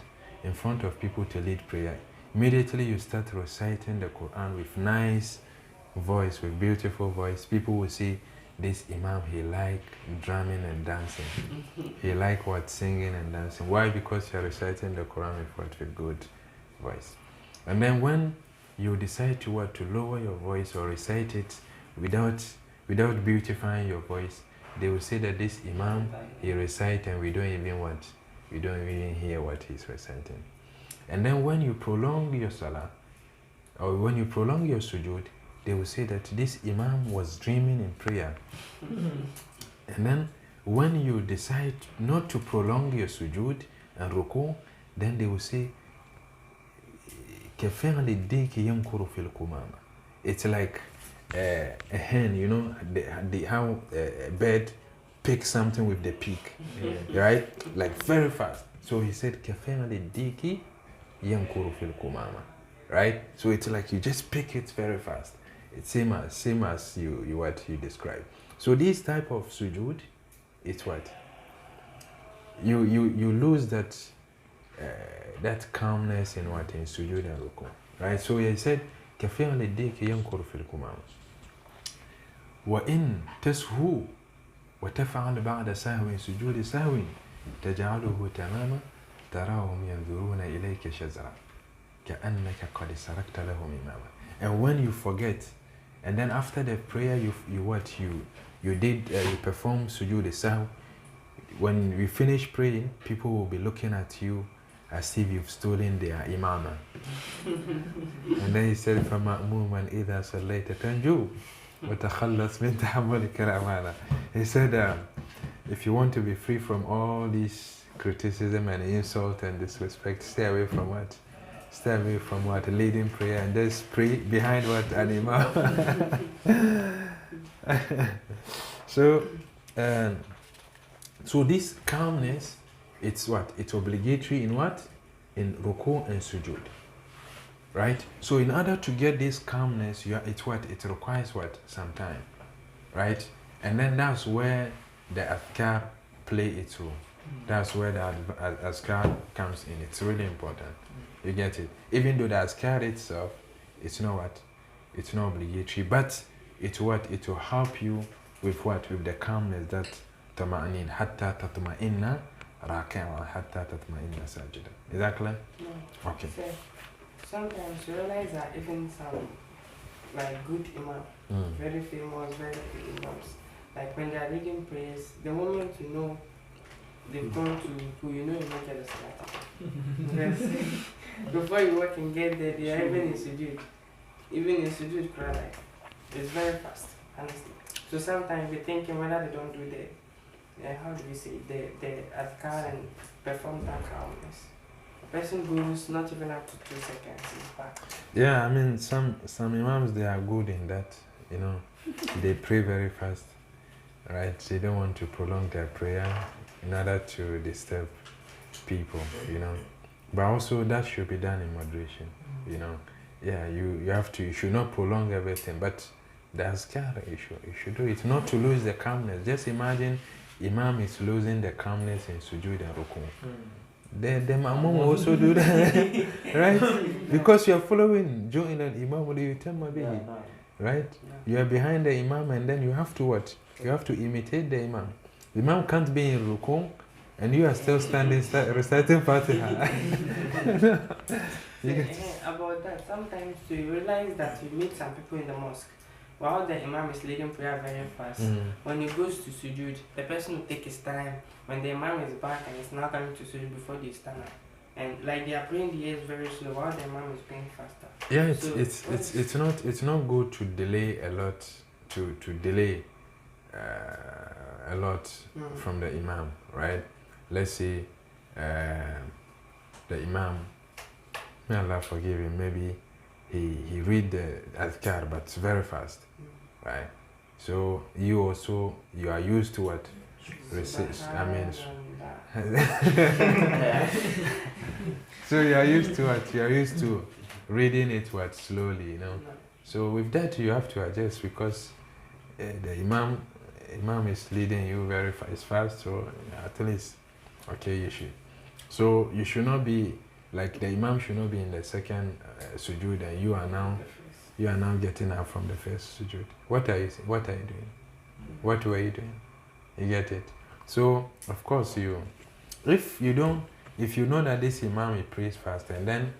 in front of people to lead prayer, immediately you start reciting the Quran with nice voice, with beautiful voice. People will see this Imam, he like drumming and dancing. He like what? Singing and dancing. Why? Because you're reciting the Quran with what? With good voice. And then when you decide to what? To lower your voice or recite it without beautifying your voice, they will say that this Imam, he recite and we don't even hear what he's reciting. And then when you prolong your salah, or when you prolong your sujood, they will say that this Imam was dreaming in prayer. And then when you decide not to prolong your sujood and ruku, then they will say, it's like a hen, you know, how a bird picks something with the beak, right? Like very fast. So he said, right? So it's like you just pick it very fast. It's same as you what you described. So this type of sujood, it's what? You lose that that calmness in what? In sujood and ruku. Right? So he said, كَفِعْلِ الدِّيكِ يَنْكُرُ فِي الْكُمَامِ وَإِن تَسْهُو وَتَفْعَلْ بَعْدَ سَهْوٍ سُجُودِ سَهْوٍ تَجْعَلُهُ تَمَامًا تَرَاهُمْ يَنْظُرُونَ إِلَيْكَ شَزْرًا كَأَنَّكَ قَدْ سَرَقْتَ لَهُمْ إِمَامًا. And when you forget, and then after the prayer you perform sujood sahw, when you finish praying, people will be looking at you as if you've stolen their imama. And then he said, فَمَأْمُومًا إِذَا صَلَّيْتَ تَنْجُو وَتَخَلَّصْ مِنْ تَحَمُّلِكَ الْأَمَانَةِ. He said, if you want to be free from all this criticism and insult and disrespect, stay away from what? stay away from what leading prayer and just pray behind what an imam. So, so this calmness, it's what? It's obligatory in what? In ruku and sujood. Right? So in order to get this calmness, it's what? It requires what? Some time. Right? And then that's where the adhkar play its role. That's where the adhkar comes in. It's really important. You get it? Even though the adhkar itself, it's not what? It's not obligatory, but it's what? It will help you with what? With the calmness that tama'anin, hatta tatma'inna raki'an, hatta tatma'inna sajida. Is that clear? No. Okay. So, sometimes you realize that even some like good imam, very famous, very good imams, like when they are reading prayers, the moment you know they've gone to ruku, you know you make it a salat. Before you walk and get there, they are even in sujood. Even in sujood, like, it's very fast, honestly. So sometimes you're thinking whether they don't do how do we say, the adhkar and perform that calmness. The person goes not even up to 2 seconds, he's back. Yeah, I mean, some imams, they are good in that, you know. They pray very fast, right? They don't want to prolong their prayer in order to disturb people, you know. But also that should be done in moderation, you know. Yeah, you should not prolong everything, but the azkar, you should do it, not to lose the calmness. Just imagine imam is losing the calmness in sujood and ruku. The Imam will also do that, right? Because you are following join an Imam, you tell me, right? You are behind the Imam, and then you have to what? You have to imitate the Imam. The Imam can't be in ruku, and you are still standing, reciting Fatiha. About that, sometimes you realize that you meet some people in the mosque. While the imam is leading prayer very fast, when he goes to sujood, the person will take his time. When the imam is back and is now coming to sujood before they stand up, and like they are praying the years very slow while the imam is praying faster. Yeah, so it's not good to delay a lot, to delay a lot from the imam, right? Let's say the imam, may Allah forgive him, maybe he read the adhkar, but it's very fast, right? So you are used to what? Resist. I mean, so you are used to what? You are used to reading it what slowly, you know. So with that you have to adjust, because the imam is leading you very fast. So at least, okay, you should. So you should not be like the imam should not be in the second sujood, and you are now getting up from the first sujood. What are you doing? What were you doing? You get it? So of course if you know that this imam he prays fast, and then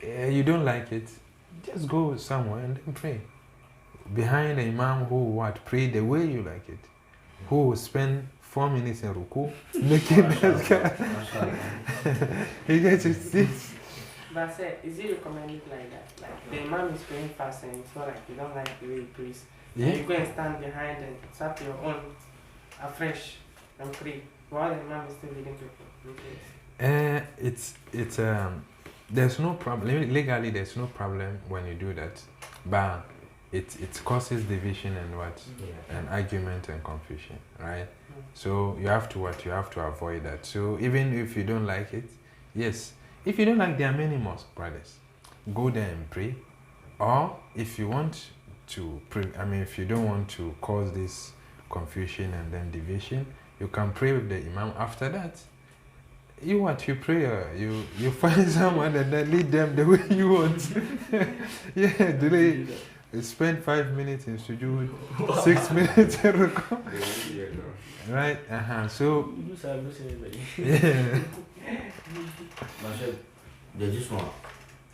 you don't like it, just go somewhere and then pray behind the imam who pray the way you like it, who will spend 4 minutes in ruku making that. You get it? But say, is it recommended like that? Like the imam is praying fast and it's not like you don't like the way he prays. Yeah. And you go and stand behind and start your own afresh and pray while the imam is still leading people. There's no problem. Legally, there's no problem when you do that. But it causes division and and argument and confusion, right? So you have to avoid that. So even if you don't like it, yes. If you don't like, there are many mosque brothers. Go there and pray. Or if you want to pray, if you don't want to cause this confusion and then division, you can pray with the imam. After that, you pray, you find someone and then lead them the way you want. Yeah, delay. Spend 5 minutes in sujood, 6 minutes in ruku. Right? So, yeah. There's this one.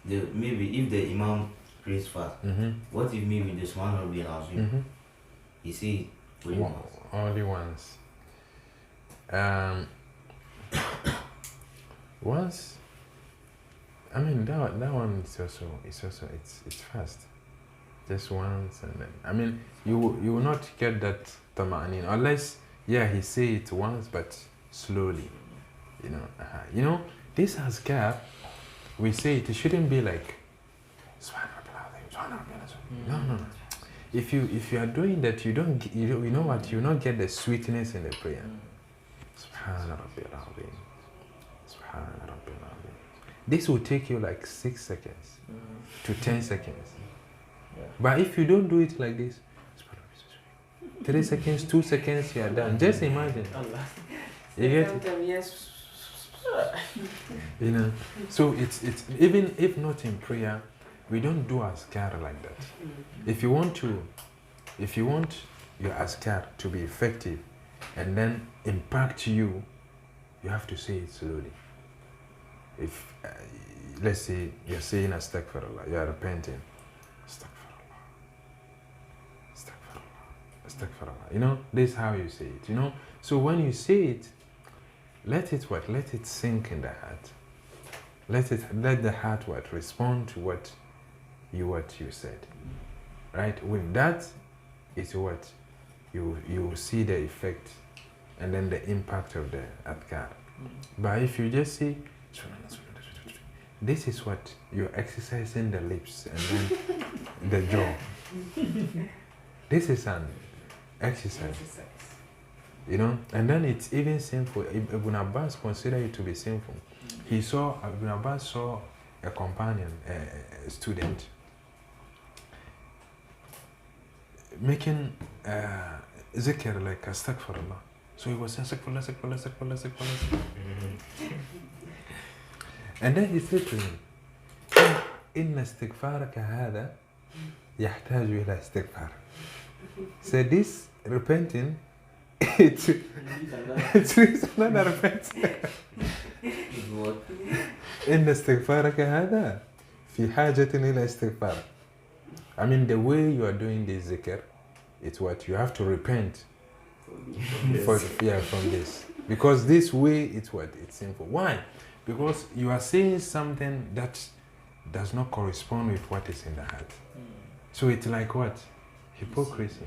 Maybe if the imam prays fast, what if maybe this one will be announced? You see, only once. Once. I mean that one is also it's fast. Just once, and then you will not get that tama'anin unless he say it once but slowly. You know this azkar, we say it shouldn't be like no. If you are doing that, you know what, you not get the sweetness in the prayer. Subhana Rabbil Azim. Subhana Rabbil Azim. This will take you like 6 seconds to 10 seconds. Yeah. But if you don't do it like this, 3 seconds, 2 seconds, you are done. Just imagine. You get it? Yes. You know. So it's even if not in prayer, we don't do askar like that. If you want your askar to be effective and then impact you, you have to say it slowly. If let's say you're saying astaghfirullah, you are repenting, astaghfirullah, astaghfirullah, astaghfirullah. You know, this is how you say it. You know, so when you say it, let it sink in the heart. Let the heart respond to what you said. Right? With that, it's what you see the effect and then the impact of the adhkar. But if you just say, this is what you're exercising the lips and then the jaw. This is an exercise. You know, and then it's even sinful. Ibn Abbas considered it to be sinful. Ibn Abbas saw a companion, a student, making zikr like astaghfirullah. So he was saying astaghfirullah, astaghfirullah, astaghfirullah, astaghfirullah. And then he said to him, إن استغفارك هذا يحتاج إلى استغفار. So this repenting, it's another repenting. إن استغفارك هذا في حاجة إلى استغفار. I mean, the way you are doing this zikr, it's what you have to repent from this. Because this way, it's sinful. Why? Because you are saying something that does not correspond with what is in the heart. So it's like what? Hypocrisy.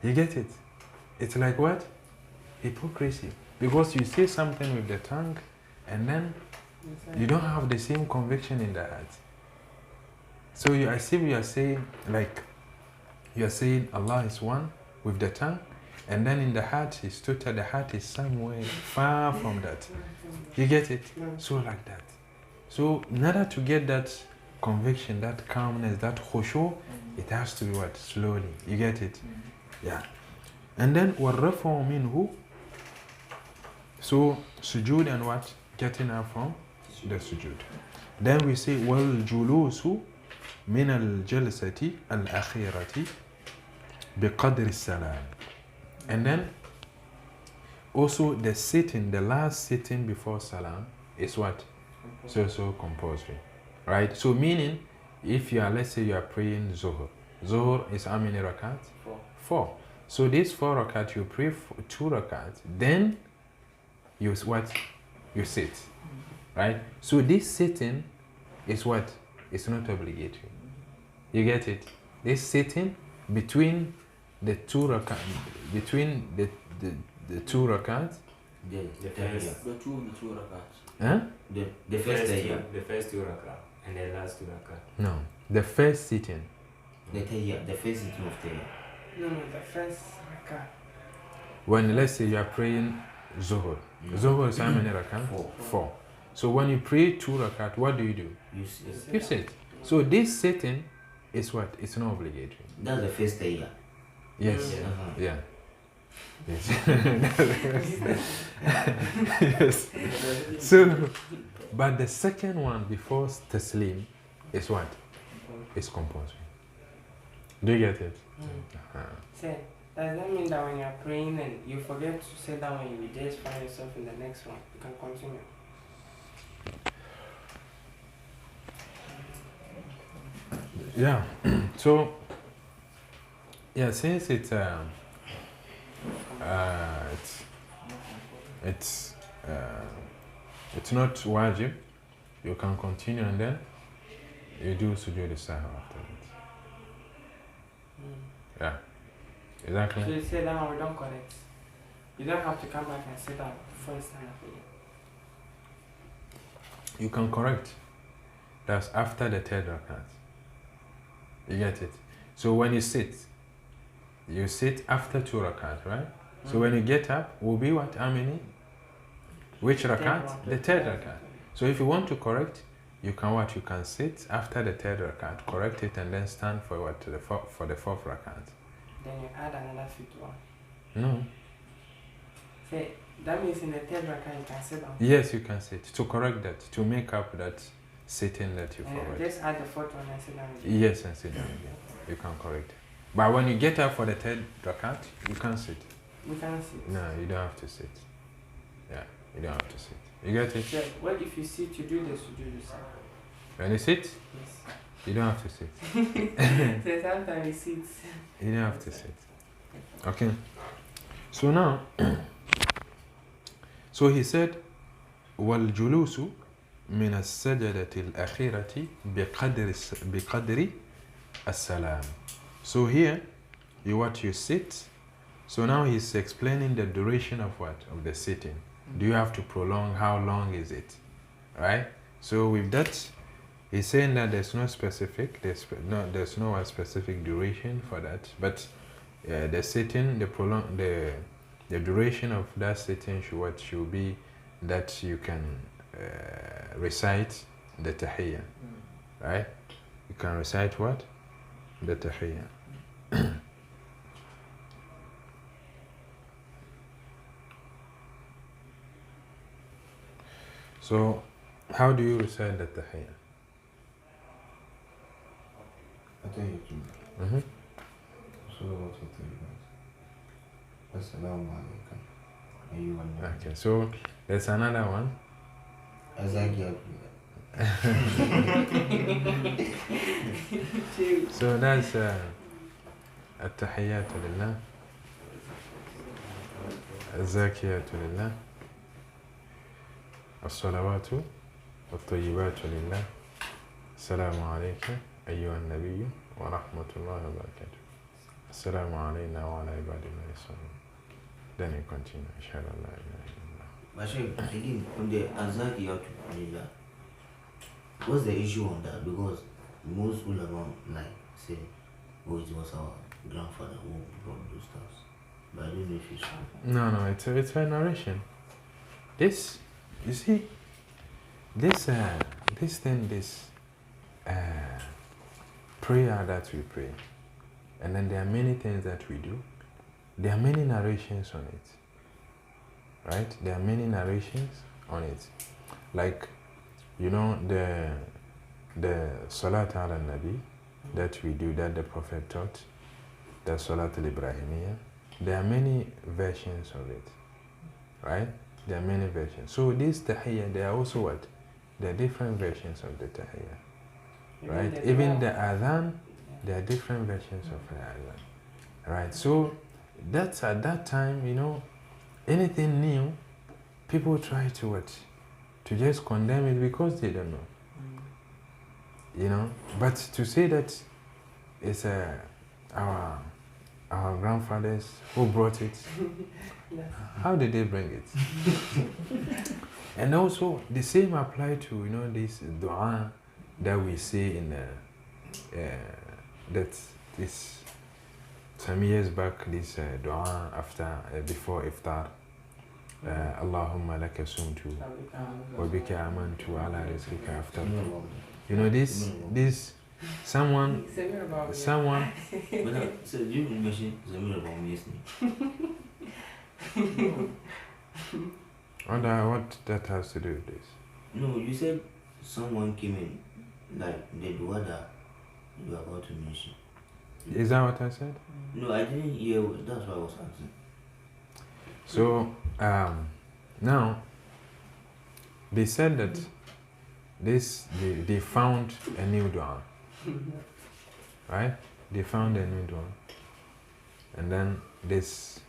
You get it? It's like what? Hypocrisy. Because you say something with the tongue and then you don't have the same conviction in the heart. So as if you are saying, like, you are saying Allah is one with the tongue, and then in the heart is total, the heart is somewhere far from that. You get it? So like that. So in order to get that conviction, that calmness, that khushu, it has to be what? Slowly. You get it? Yeah. And then وَالرَّفْعُ مِنْهُ. So sujood and what? Getting up from the sujood. Then we say وَالْجُلُوسُ مِنَ الْجَلْسَةِ الْأَخِيرَةِ بِقَدْرِ السَّلَامِ. And then also the sitting, the last sitting before salam is what? So compulsory. Right? So meaning, if you are, let's say you are praying Zuhr. Zuhr is how many rakat? 4. So this 4 rakat, you pray 2 rakat, then you sit. Right? So this sitting is what? It's not obligatory. You get it? This sitting between the 2 rakat, between the 2 rakat. The first. The two rakats. Huh? The first tahiyya. The first 2 rakat and the last 2 rakat. No, the first sitting. The tahiyya, the first sitting of tahiyya. No, the first rakat. When, let's say you are praying Zuhr. Zuhr is how many rakat? 4. So when you pray 2 rakat, what do? You sit. So this sitting is what? It's not obligatory. That's the first tahiyya. Yes. Yeah. Yes. Yes. So, but the second one before taslim is what? It's compulsory. Do you get it? Say, does that mean that when you're praying and you forget to sit down and you just find yourself in the next one, you can continue? Yeah. So, yeah, since it's not wajib, you can continue and then you do sujood sahwi after it. Yeah. Exactly. So you sit down, we don't correct. You don't have to come back and sit down before you stand up again. You can correct. That's after the third rakat. You get it? So when you sit after 2 rakat, right? So when you get up, will be what? How many? Which rakat? The third rakat. So if you want to correct, you can what? You can sit after the third rakat, correct it, and then stand for what? For the fourth rakat. Then you add another fifth one. No. Say, that means in the third rakat you can sit down. Yes, you can sit to correct that, to make up that sitting that you forgot. Just add the fourth one and sit down again. Yes, and sit down again. You can correct it. But when you get up for the third rakat, you can't sit. We can't sit. No, you don't have to sit. Yeah, you don't have to sit. You get it? Yeah, what if you sit, you do the sujood yourself? When you sit, Yes. you don't have to sit. So sometimes you sit. You don't have to sit. Okay. So now, so he said, وَالْجُلُوسُ مِنَ السَّجَدَةِ الْأَخِيرَةِ بِقَدْرِ السَّلَامِ. So here, you sit. So now he's explaining the duration of what? Of the sitting. Do you have to prolong? How long is it? Right? So with that, he's saying that there's no specific, there's no one specific duration for that. But the sitting, the duration of that sitting should be that you can recite the tahiyyah. Right? You can recite what? The tahiyyah. So, how do you recite the tahiyyah? Atahiyatu. Salawatu tayyibat. Assalamu alaikum. Ayyuhan nabi. Okay, so there's another one. Azakiyatu. So that's التحيات لله الزاكيات لله الصلوات والطيبات لله السلام عليك أيها النبي ورحمة الله وبركاته السلام علينا وعلى عباد الله الصالحين. Then you continue. أشهد أن لا إله إلا الله. But Sheikh, again, on the Azakiyatu lillah, what's the issue on that? Because most ulama like say, oh, it was our grandfather who brought those stuff. But I don't know if it's true. No, it's a narration. This, you see, this prayer that we pray, and then there are many things that we do. There are many narrations on it, right? There are many narrations on it, like, you know, the Salat ala Nabi that we do, that the Prophet taught, the Salat al-Ibrahimiyya. There are many versions of it, right? There are many versions. So this tahiyyah, there are also what? There are different versions of the tahiyyah, right? Even the adhan, there are different versions of the adhan, right? So that's at that time, you know, anything new, people try to what? To just condemn it because they don't know, you know. But to say that it's our grandfathers who brought it, how did they bring it? And also the same apply to, you know, this dua that we say in that this some years back, this dua after before iftar, Allahumma laka sumtu wa bika amantu ala rizqika aftartu. You know, this someone But so you mentioned Zamir about me, what that has to do with this? No, you said someone came in, like the dua that you are about to mention. Is that what I said? No, I didn't hear. That's what I was asking. So now they said that they found a new dua, right? They found a new dua, and then it's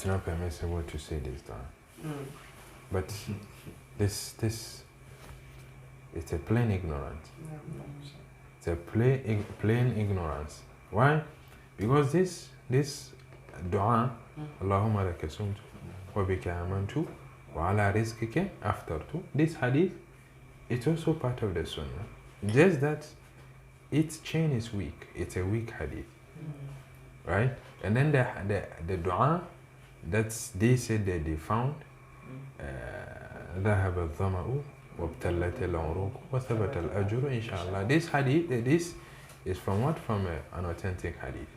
not permissible to say this dua, but this it's a plain ignorance. It's a plain ignorance. Why? Because this dua, Allahumma laka sumtu wa bika amantu wa ala rizqika aftartu, this hadith it's also part of the sunnah. Just that its chain is weak. It's a weak hadith, right? And then the dua that's they said that they found ذهب الظمأ وابتلت العروق وثبت الأجر إن شاء الله. This hadith, this is from what? From an authentic hadith,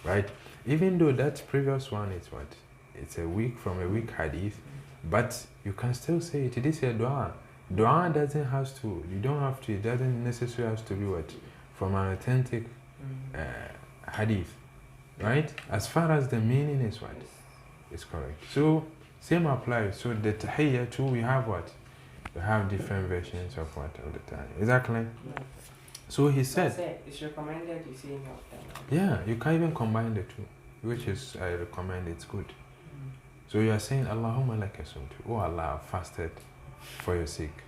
right? Even though that previous one is what? It's a weak, from a weak hadith, but you can still say it. It is a dua. Dua doesn't have to, you don't have to, it doesn't necessarily have to be what? From an authentic hadith, right? As far as the meaning is what? Is correct. So, same applies. So the tahiyya too, we have what? We have different versions of what all the time. Exactly. So he said, it's recommended you say more of them. yeah, you can even combine the two, which is, I recommend, it's good. So you are saying, Allahumma laka sumtu. Oh Allah, I fasted for your sake.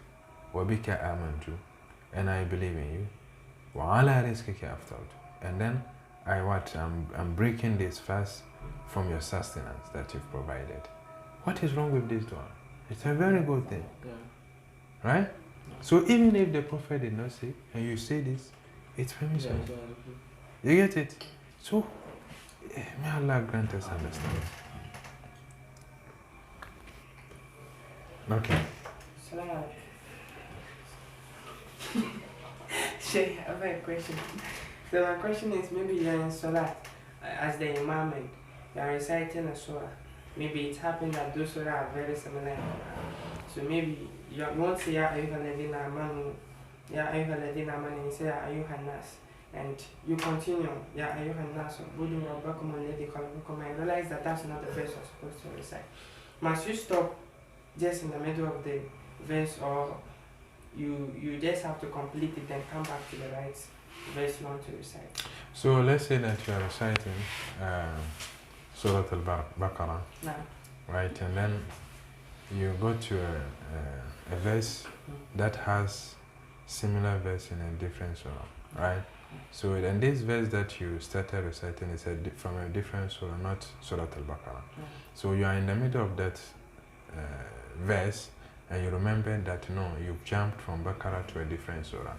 Wa bika amantu. And I believe in you. Wa ala rizqika aftartu. And then I'm breaking this fast from your sustenance that you've provided. What is wrong with this dua? It's a very good thing. Yeah. Right? So even if the Prophet did not say, and you say this, it's permissible. You get it? So, may Allah grant us understanding. Okay. Salat. Sheikh, I have a question. So my question is, maybe you're in Salat as the Imam and you're reciting a surah. Maybe it happened that those surah are very similar. So maybe you won't say Ya ayyuhal ladhina amanu, Ya ayyuhal ladhina amanu, and you say Ya ayyuhan nas. And you continue, Ya ayyuhan nas, budu rabbakum alladhi khalaqakum. I realize that that's not the verse you're supposed to recite. Must you stop just in the middle of the verse, or you just have to complete it and come back to the right verse you want to recite? So let's say that you are reciting Surah Al-Baqarah, No. right? And then you go to a verse that has similar verse in a different surah, right? So then this verse that you started reciting is from a different surah, not Surah Al-Baqarah. So you are in the middle of that verse, and you remember that no, you've jumped from Baqarah to a different surah,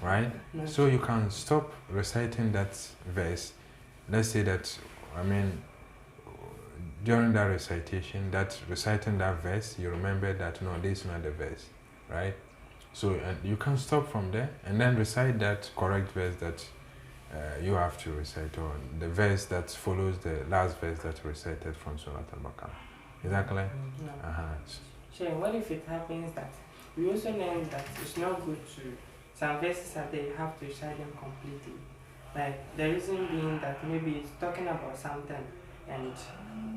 right? No. So you can stop reciting that verse. Let's say that, during that recitation, reciting that verse, you remember that no, this is not the verse, right? So you can stop from there and then recite that correct verse that you have to recite, or the verse that follows the last verse that you recited from Surah Al-Baqarah. Is that clear? No. Uh-huh. What if it happens that we also learn that it's not good to, some verses are there, you have to recite them completely. Like the reason being that maybe it's talking about something, and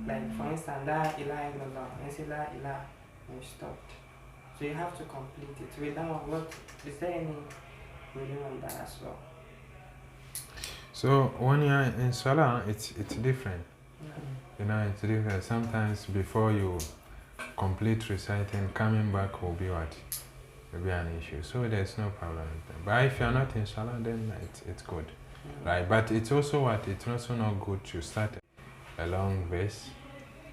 like for instance, La ilaha illallah, and say La ilaha, and you stopped. So you have to complete it. We don't know what, is there any ruling on that as well? So when you're in Salah, it's different. You know, it's different. Sometimes before you complete reciting, coming back will be what? Will be an issue. So there's no problem with that. But if you're not in Salah, then it's good. Right? But it's also what? It's also not good to start a long verse,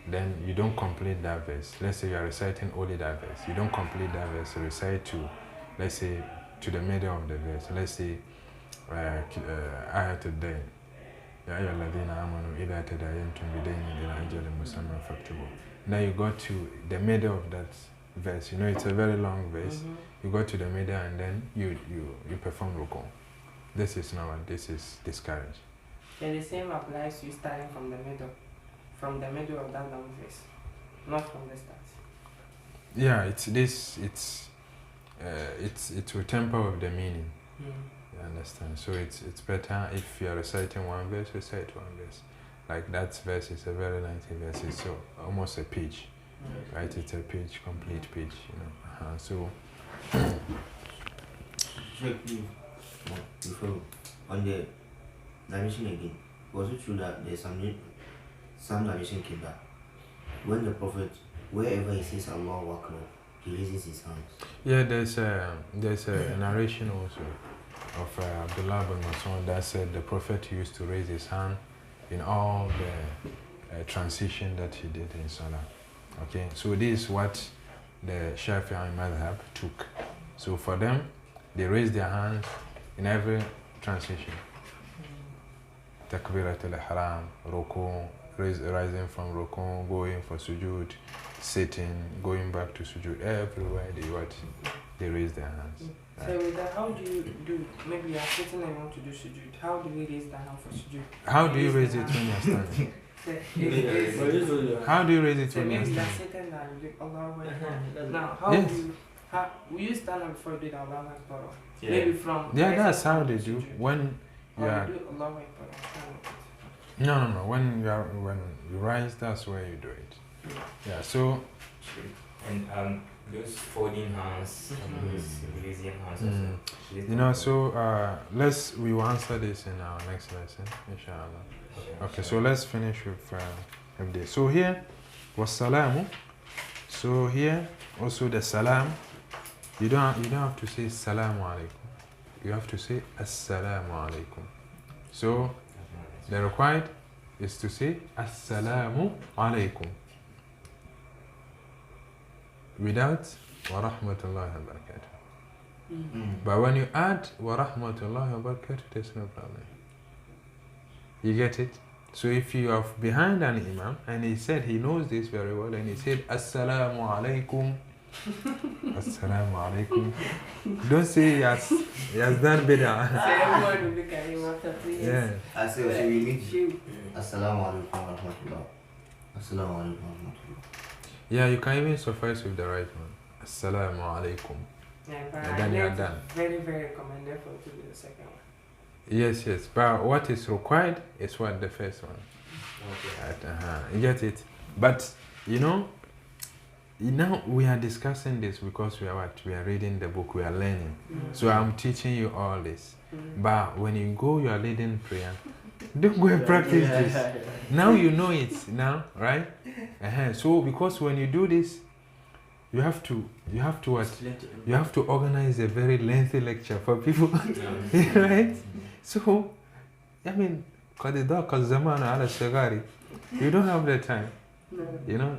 then you don't complete that verse. Let's say you are reciting only that verse. You don't complete that verse, recite to, let's say, to the middle of the verse. Let's say, Ayatul Dayn. Ya ayyuha alladhina amanu idha tadayantum bidaynin ila ajalin musamman faktubu. Now you go to the middle of that verse. You know, it's a very long verse. You go to the middle and then you perform ruku. This is not what, this is discouraged. And the same applies to you starting from the middle of that long verse, not from the start. Yeah, it will temper with the meaning. You understand? So it's better if you are reciting one verse, recite one verse. Like that verse is a very lengthy verse. It's so almost a page, right? It's a page, complete page. You know. So. Check please. Before on the narration again, was it true that there's some narration came back when the Prophet, wherever he says Allahu Akbar, he raises his hands? Yeah, there's a narration also of Abdullah bin Mas'ud that said the Prophet used to raise his hand in all the transition that he did in Salah. Okay, so this is what the Shafi'i madhab took. So for them, they raise their hands in every transition. Takbirat al-ihram, ruku, rising from ruku, going for sujood, sitting, going back to sujood. Everywhere they raise their hands. So with that, how do you do? Maybe you are sitting and you want to do sujood. How do we raise the hand for sujood? How do you raise it when you're standing? How do you raise it So when you're maybe you are standing? sitting and you Allah Akbar. Now, Yes. will you stand up before you do the Allah Akbar? Yeah. Maybe from Yeah, that's rising how from they the do. sujood. When you Or are you do Allah Akbar and stand up. no. When you rise, that's where you do it. Yeah. So And those folding hands, those releasing hands Mm. also. we will answer this in our next lesson, inshallah. Okay, so let's finish with this. So here was salamu. So here also the salam. You don't have to say salamu alaikum. You have to say assalamu alaikum. So the required is to say assalamu alaikum without wa rahmatullahi wa barakatuh. But when you add wa rahmatullahi wa barakatuh, there's no problem. You get it? So if you are behind an imam and he said he knows this very well and he said assalamu alaikum, assalamu alaikum, don't say he has done better. So everyone will look at him after 3 years. Yeah. I say, so we need You. Assalamu alaikum wa rahmatullah. Assalamu alaikum wa rahmatullah. Yeah, you can even suffice with the right one. Assalamu alaikum. Yeah, but And I then you are think done. it's very, very commendable to do the second one. Yes. But what is required is what the first one. You get it? But now we are discussing this because we are reading the book, we are learning. So I'm teaching you all this. But when you go, you are leading prayer. Don't go and practice this. Now you know it now, right? So because when you do this, you have to what? You have to organize a very lengthy lecture for people, right? So, I mean, you don't have the time,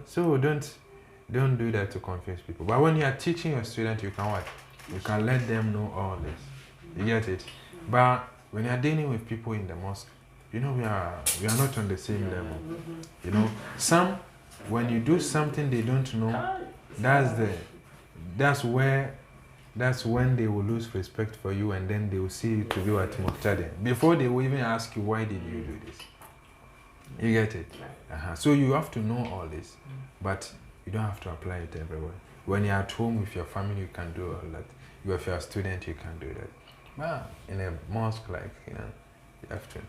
So don't do that to confuse people. But when you are teaching your student, you can what? You can let them know all this. You get it? But when you are dealing with people in the mosque, we are not on the same level. Some, when you do something they don't know, that's when they will lose respect for you, and then they will see you to be what muqtadi. Before they will even ask you, why did you do this? You get it? So you have to know all this, but you don't have to apply it everywhere. When you're at home with your family, you can do all that. If you're a student, you can do that. But in a mosque, you have to.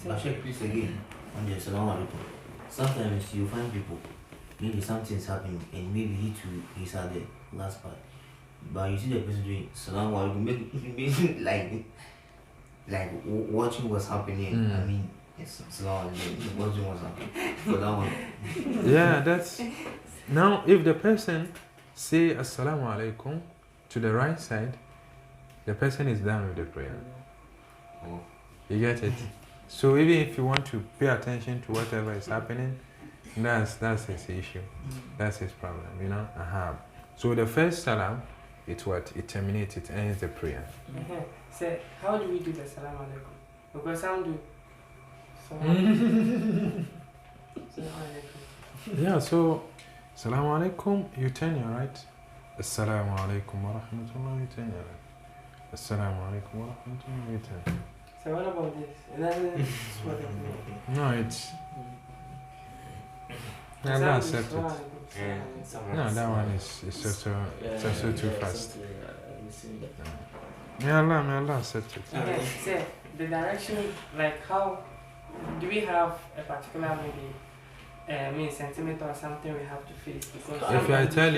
Bashir, please again, on the Assalamu alaikum. Sometimes you find people, maybe something's happening and maybe he's at the last part. But you see the person doing Assalamu alaikum, like watching what's happening. I mean, it's Assalamu alaikum, watching what's happening. For that one. Yeah, that's. Now, if the person say Assalamu alaikum to the right side, the person is done with the prayer. Oh. You get it? So even if you want to pay attention to whatever is happening, that's his issue. That's his problem, So the first salam, it's what? It terminates, it ends the prayer. So how do we do the salam alaikum? Because some do. Salam alaikum. Yeah, so Assalamu alaikum, you turn your right. Assalamu alaikum wa rahmatullah, you turn your right. Assalamu alaikum wa rahmatullah, you turn. So what about this? It doesn't spot it. No, it's. Yeah, that's it. No, that one is also too fast. May Allah accept it. Okay, so the direction, how do we have a particular centimeter or something we have to face? Because If I tell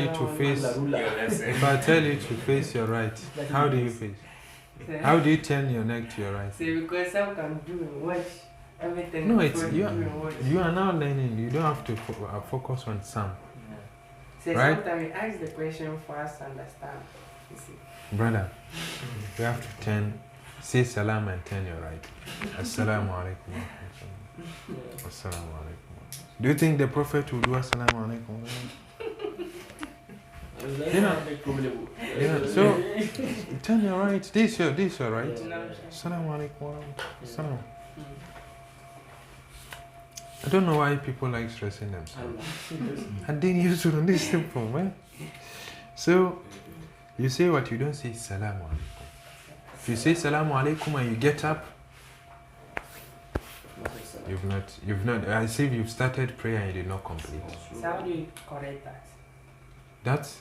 you to face your right, how do you face? How do you turn your neck to your right? So because some can do and watch everything. No, it's before you. do and watch. You are now learning. You don't have to focus on some. So right? sometimes we ask the question for us to understand. You see. Brother, you have to say salam and turn your right. Assalamu alaikum. Assalamu alaikum. Do you think the Prophet will do assalamu alaikum? Yeah, so tell me, alright, this your right? No, Assalamu alaikum. Salam. I don't know why people like stressing themselves. And then you should this simple, man. So you say what, you don't say salamu alaikum. If you say salamu alaikum and you get up, you've not, as if you've started prayer and you did not complete. So how do you correct that? That's,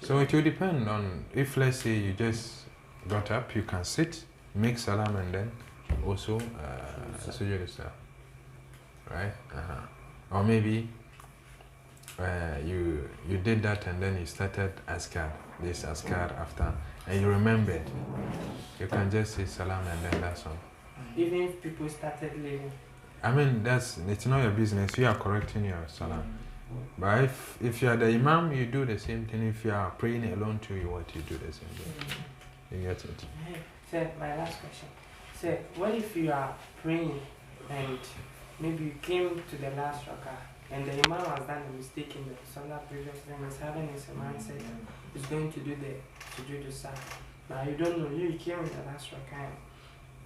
so it will depend on, if let's say you just got up, you can sit, make salam and then also sujood yourself. Right? Or maybe you did that and then you started askar, this askar after, and you remembered. You can just say salam and then that's all. Even if people started leaving. I mean, it's not your business. You are correcting your salam. But if you are the imam, you do the same thing. If you are praying alone too, you do the same thing. You get it? So my last question. So what if you are praying and maybe you came to the last rakah and the imam has done a mistake in the salah previously and is having his mindset is going to do the sujood sahwi. Now you don't know, you came in the last rakah.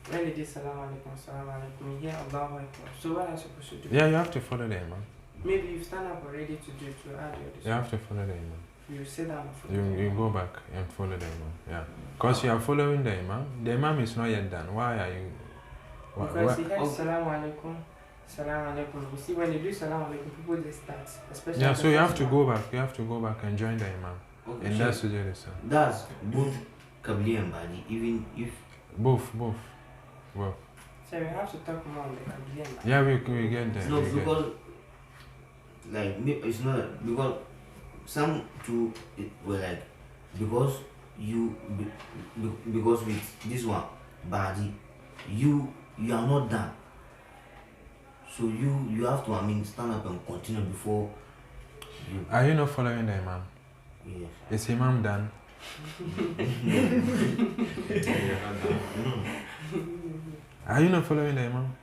When they did salam alaikum, you hear Allahu Akbar. So what are you supposed to do? Yeah, you have to follow the imam. Maybe you stand up already to add your decision. You have to follow the imam. You sit down and follow. You go back and follow the imam. Yeah, because you are following the imam. The imam is not yet done. Why are you? Because he has salam alaikum. Salam alaikum. You see, when you do salam alaikum, people just start. Especially Yeah, so you have to go back. You have to go back and join the imam. Okay, And that's sujood itself. that's both Qabli and Badi, even if Both. So we have to talk more on the Qabli and Ba'di. Yeah, we get there. no, we get because like it's not because some too were like because because with this one Badi you are not done, so you have to stand up and continue before you. Are you not following the imam? Yes. Is imam done? Are you not following the imam?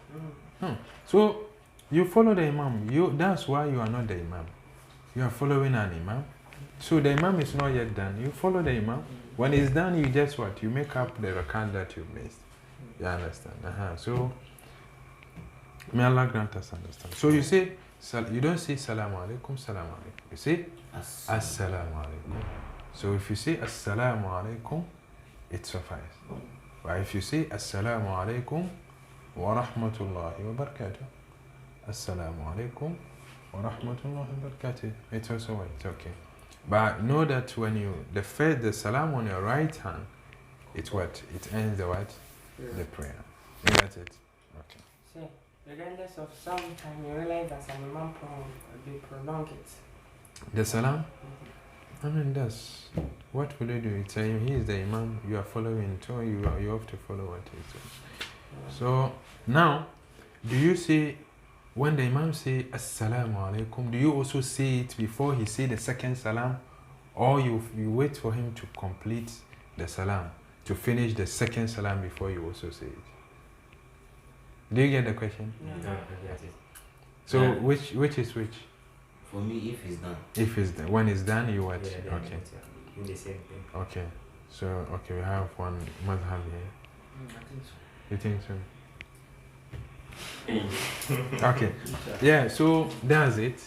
No. So you follow the imam. That's why you are not the imam. You are following an imam. So the imam is not yet done. You follow the imam. When it's done, you just what? You make up the rakat that you missed. You understand? So may Allah grant us understand. So you say, you don't say salamu alaikum, salamu alaikum. You say assalamu alaikum. So if you say assalamu alaikum, it suffices. But if you say assalamu alaikum wa rahmatullahi wa barakatuh, assalamu alaikum wa rahmatullahi wa barakatuh, it's also it's okay. But know that when the salam on your right hand, it's what? It ends the what? The prayer. You got it? Okay. So, regardless of some time, you realize that an imam they prolong it. The salam? I mean, that's what will you do? It's he is the imam, you are following, so you have to follow what he says. So now, do you say, when the imam say assalamu alaikum, do you also say it before he say the second salam, or you wait for him to complete the salam, to finish the second salam before you also say it? Do you get the question? Yeah. So Yeah. which is which? For me, if it's done. If it's done, when it's done, you what? Yeah, Okay. do the same thing. Okay. So we have one madhab here. I think so. You think so? Okay. Yeah, so that's it.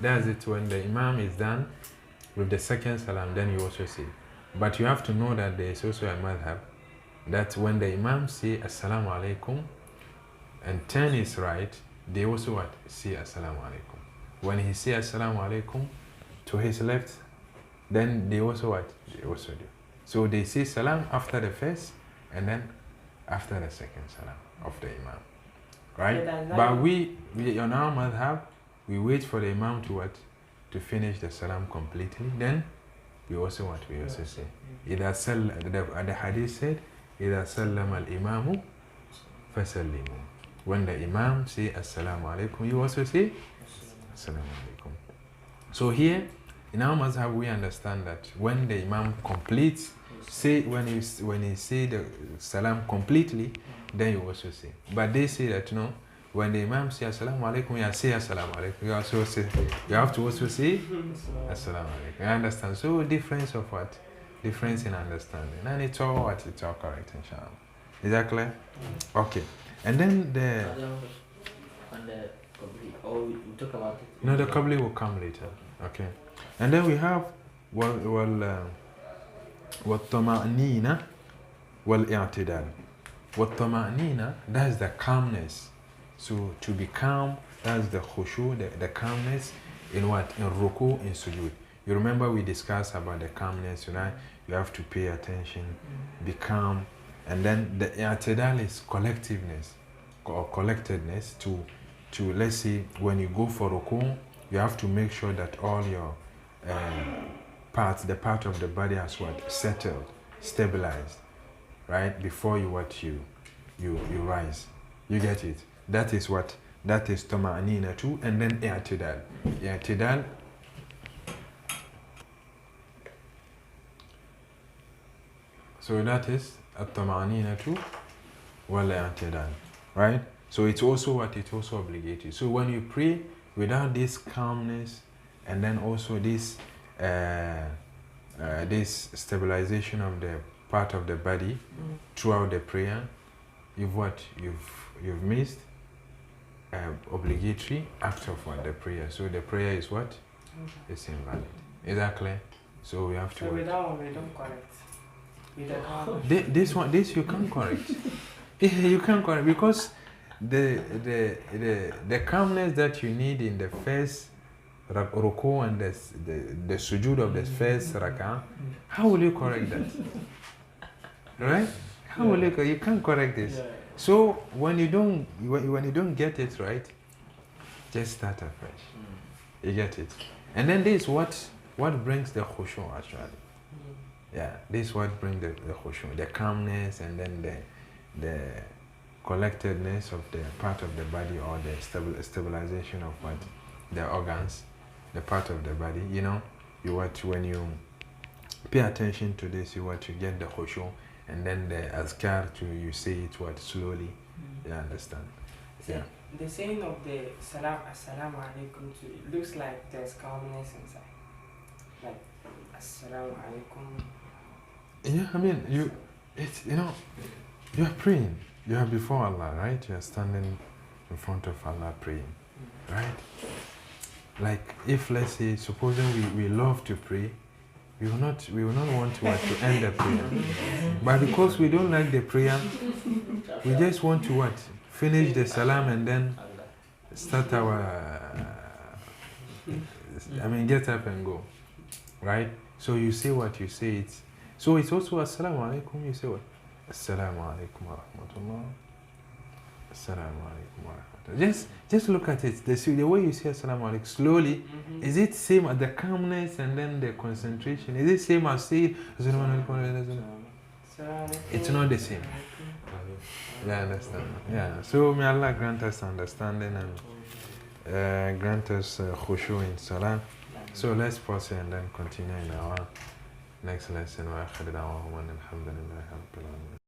That's it. When the imam is done with the second salam, then you also say. But you have to know that there is also a madhab that when the imam say assalamu alaikum and turn is right, they also what? Say assalamu alaikum. When he say assalamu alaikum to his left, then they also what? They also do. So they say salam after the first and then after the second salam of the imam. Right? Yeah, But we on our madhab, we wait for the imam to what? To finish the salam completely. Then we also what? We also say. The hadith said, إِذَا سَلَّمَ الْإِمَامُ فَسَلِّمُوا. When the imam say assalamu alaikum, you also say assalamu alaikum. So here, in our mazhab, we understand that when the imam completes, when he say the salam completely, then you also say. But they say that no, when the Imam says Assalamu alaikum, you say Assalamu alaikum. You also say, you have to also say Assalamu alaikum. You understand? So difference of what? Difference in understanding. And it's all what? It's all correct, inshallah. Is that clear? Okay. And then the... And the Qabli, or we talk about it? No, the Qabli will come later. Okay. And then we have والطمأنينة والاعتدال. والطمأنينة, that's the calmness. So to be calm, that's the khushu, the calmness in what? In ruku, in sujood. You remember we discussed about the calmness, right? You have to pay attention, be calm. And then the i'tidal is collectiveness or collectedness to let's say when you go for ruku, you have to make sure that all your parts, the part of the body has what? Settled, stabilized, right? Before you rise. You get it? That is what? That is tama'anina too, and then i'tidal. I'tidal. So that is at-tama'anina too, wal-i'tidal, right? So it's also what? It's also obligatory. So when you pray without this calmness and then also this this stabilization of the part of the body throughout the prayer, you've what? You've missed obligatory act of what? The prayer. So the prayer is what? It's invalid. Is that clear? So we have to. So with that one, we don't correct. With the calm. This you can't correct. You can't correct because the calmness that you need in the first ruku and the sujood of the first rak'ah, how will you correct that? Right? How will you can't correct this. Yeah. So when you don't get it right, just start afresh. You get it? And then this is what brings the khushu actually. Yeah, this is what brings the khushu, the calmness, and then the collectedness of the part of the body, or the stabilization of what? The organs, the part of the body. You know, when you pay attention to this, you get the khushu, and then the azkar you say it slowly. You understand? Yeah. The saying of the assalamu alaikum it looks like there's calmness inside. Like assalamu alaikum. Yeah, I mean you are praying. You are before Allah, right? You are standing in front of Allah praying, right? Like if, let's say, supposing we love to pray, we will not want to end the prayer. But because we don't like the prayer, we just want to finish the salam and then start our get up and go, right? So you say what you say. So it's also assalamu alaikum. You say what? Assalamu alaikum wa rahmatullah. Assalamu alaikum wa rahmatullah. Just look at it. The way you say assalamu alaikum slowly, is it same as the calmness and then the concentration? Is it same as say assalamu alaikum? It's not the same. Yeah, I understand. Yeah. So may Allah grant us understanding and grant us khushu in salah. So let's pause and then continue in our next lesson. وآخر دعواهم أن الحمد لله رب العالمين.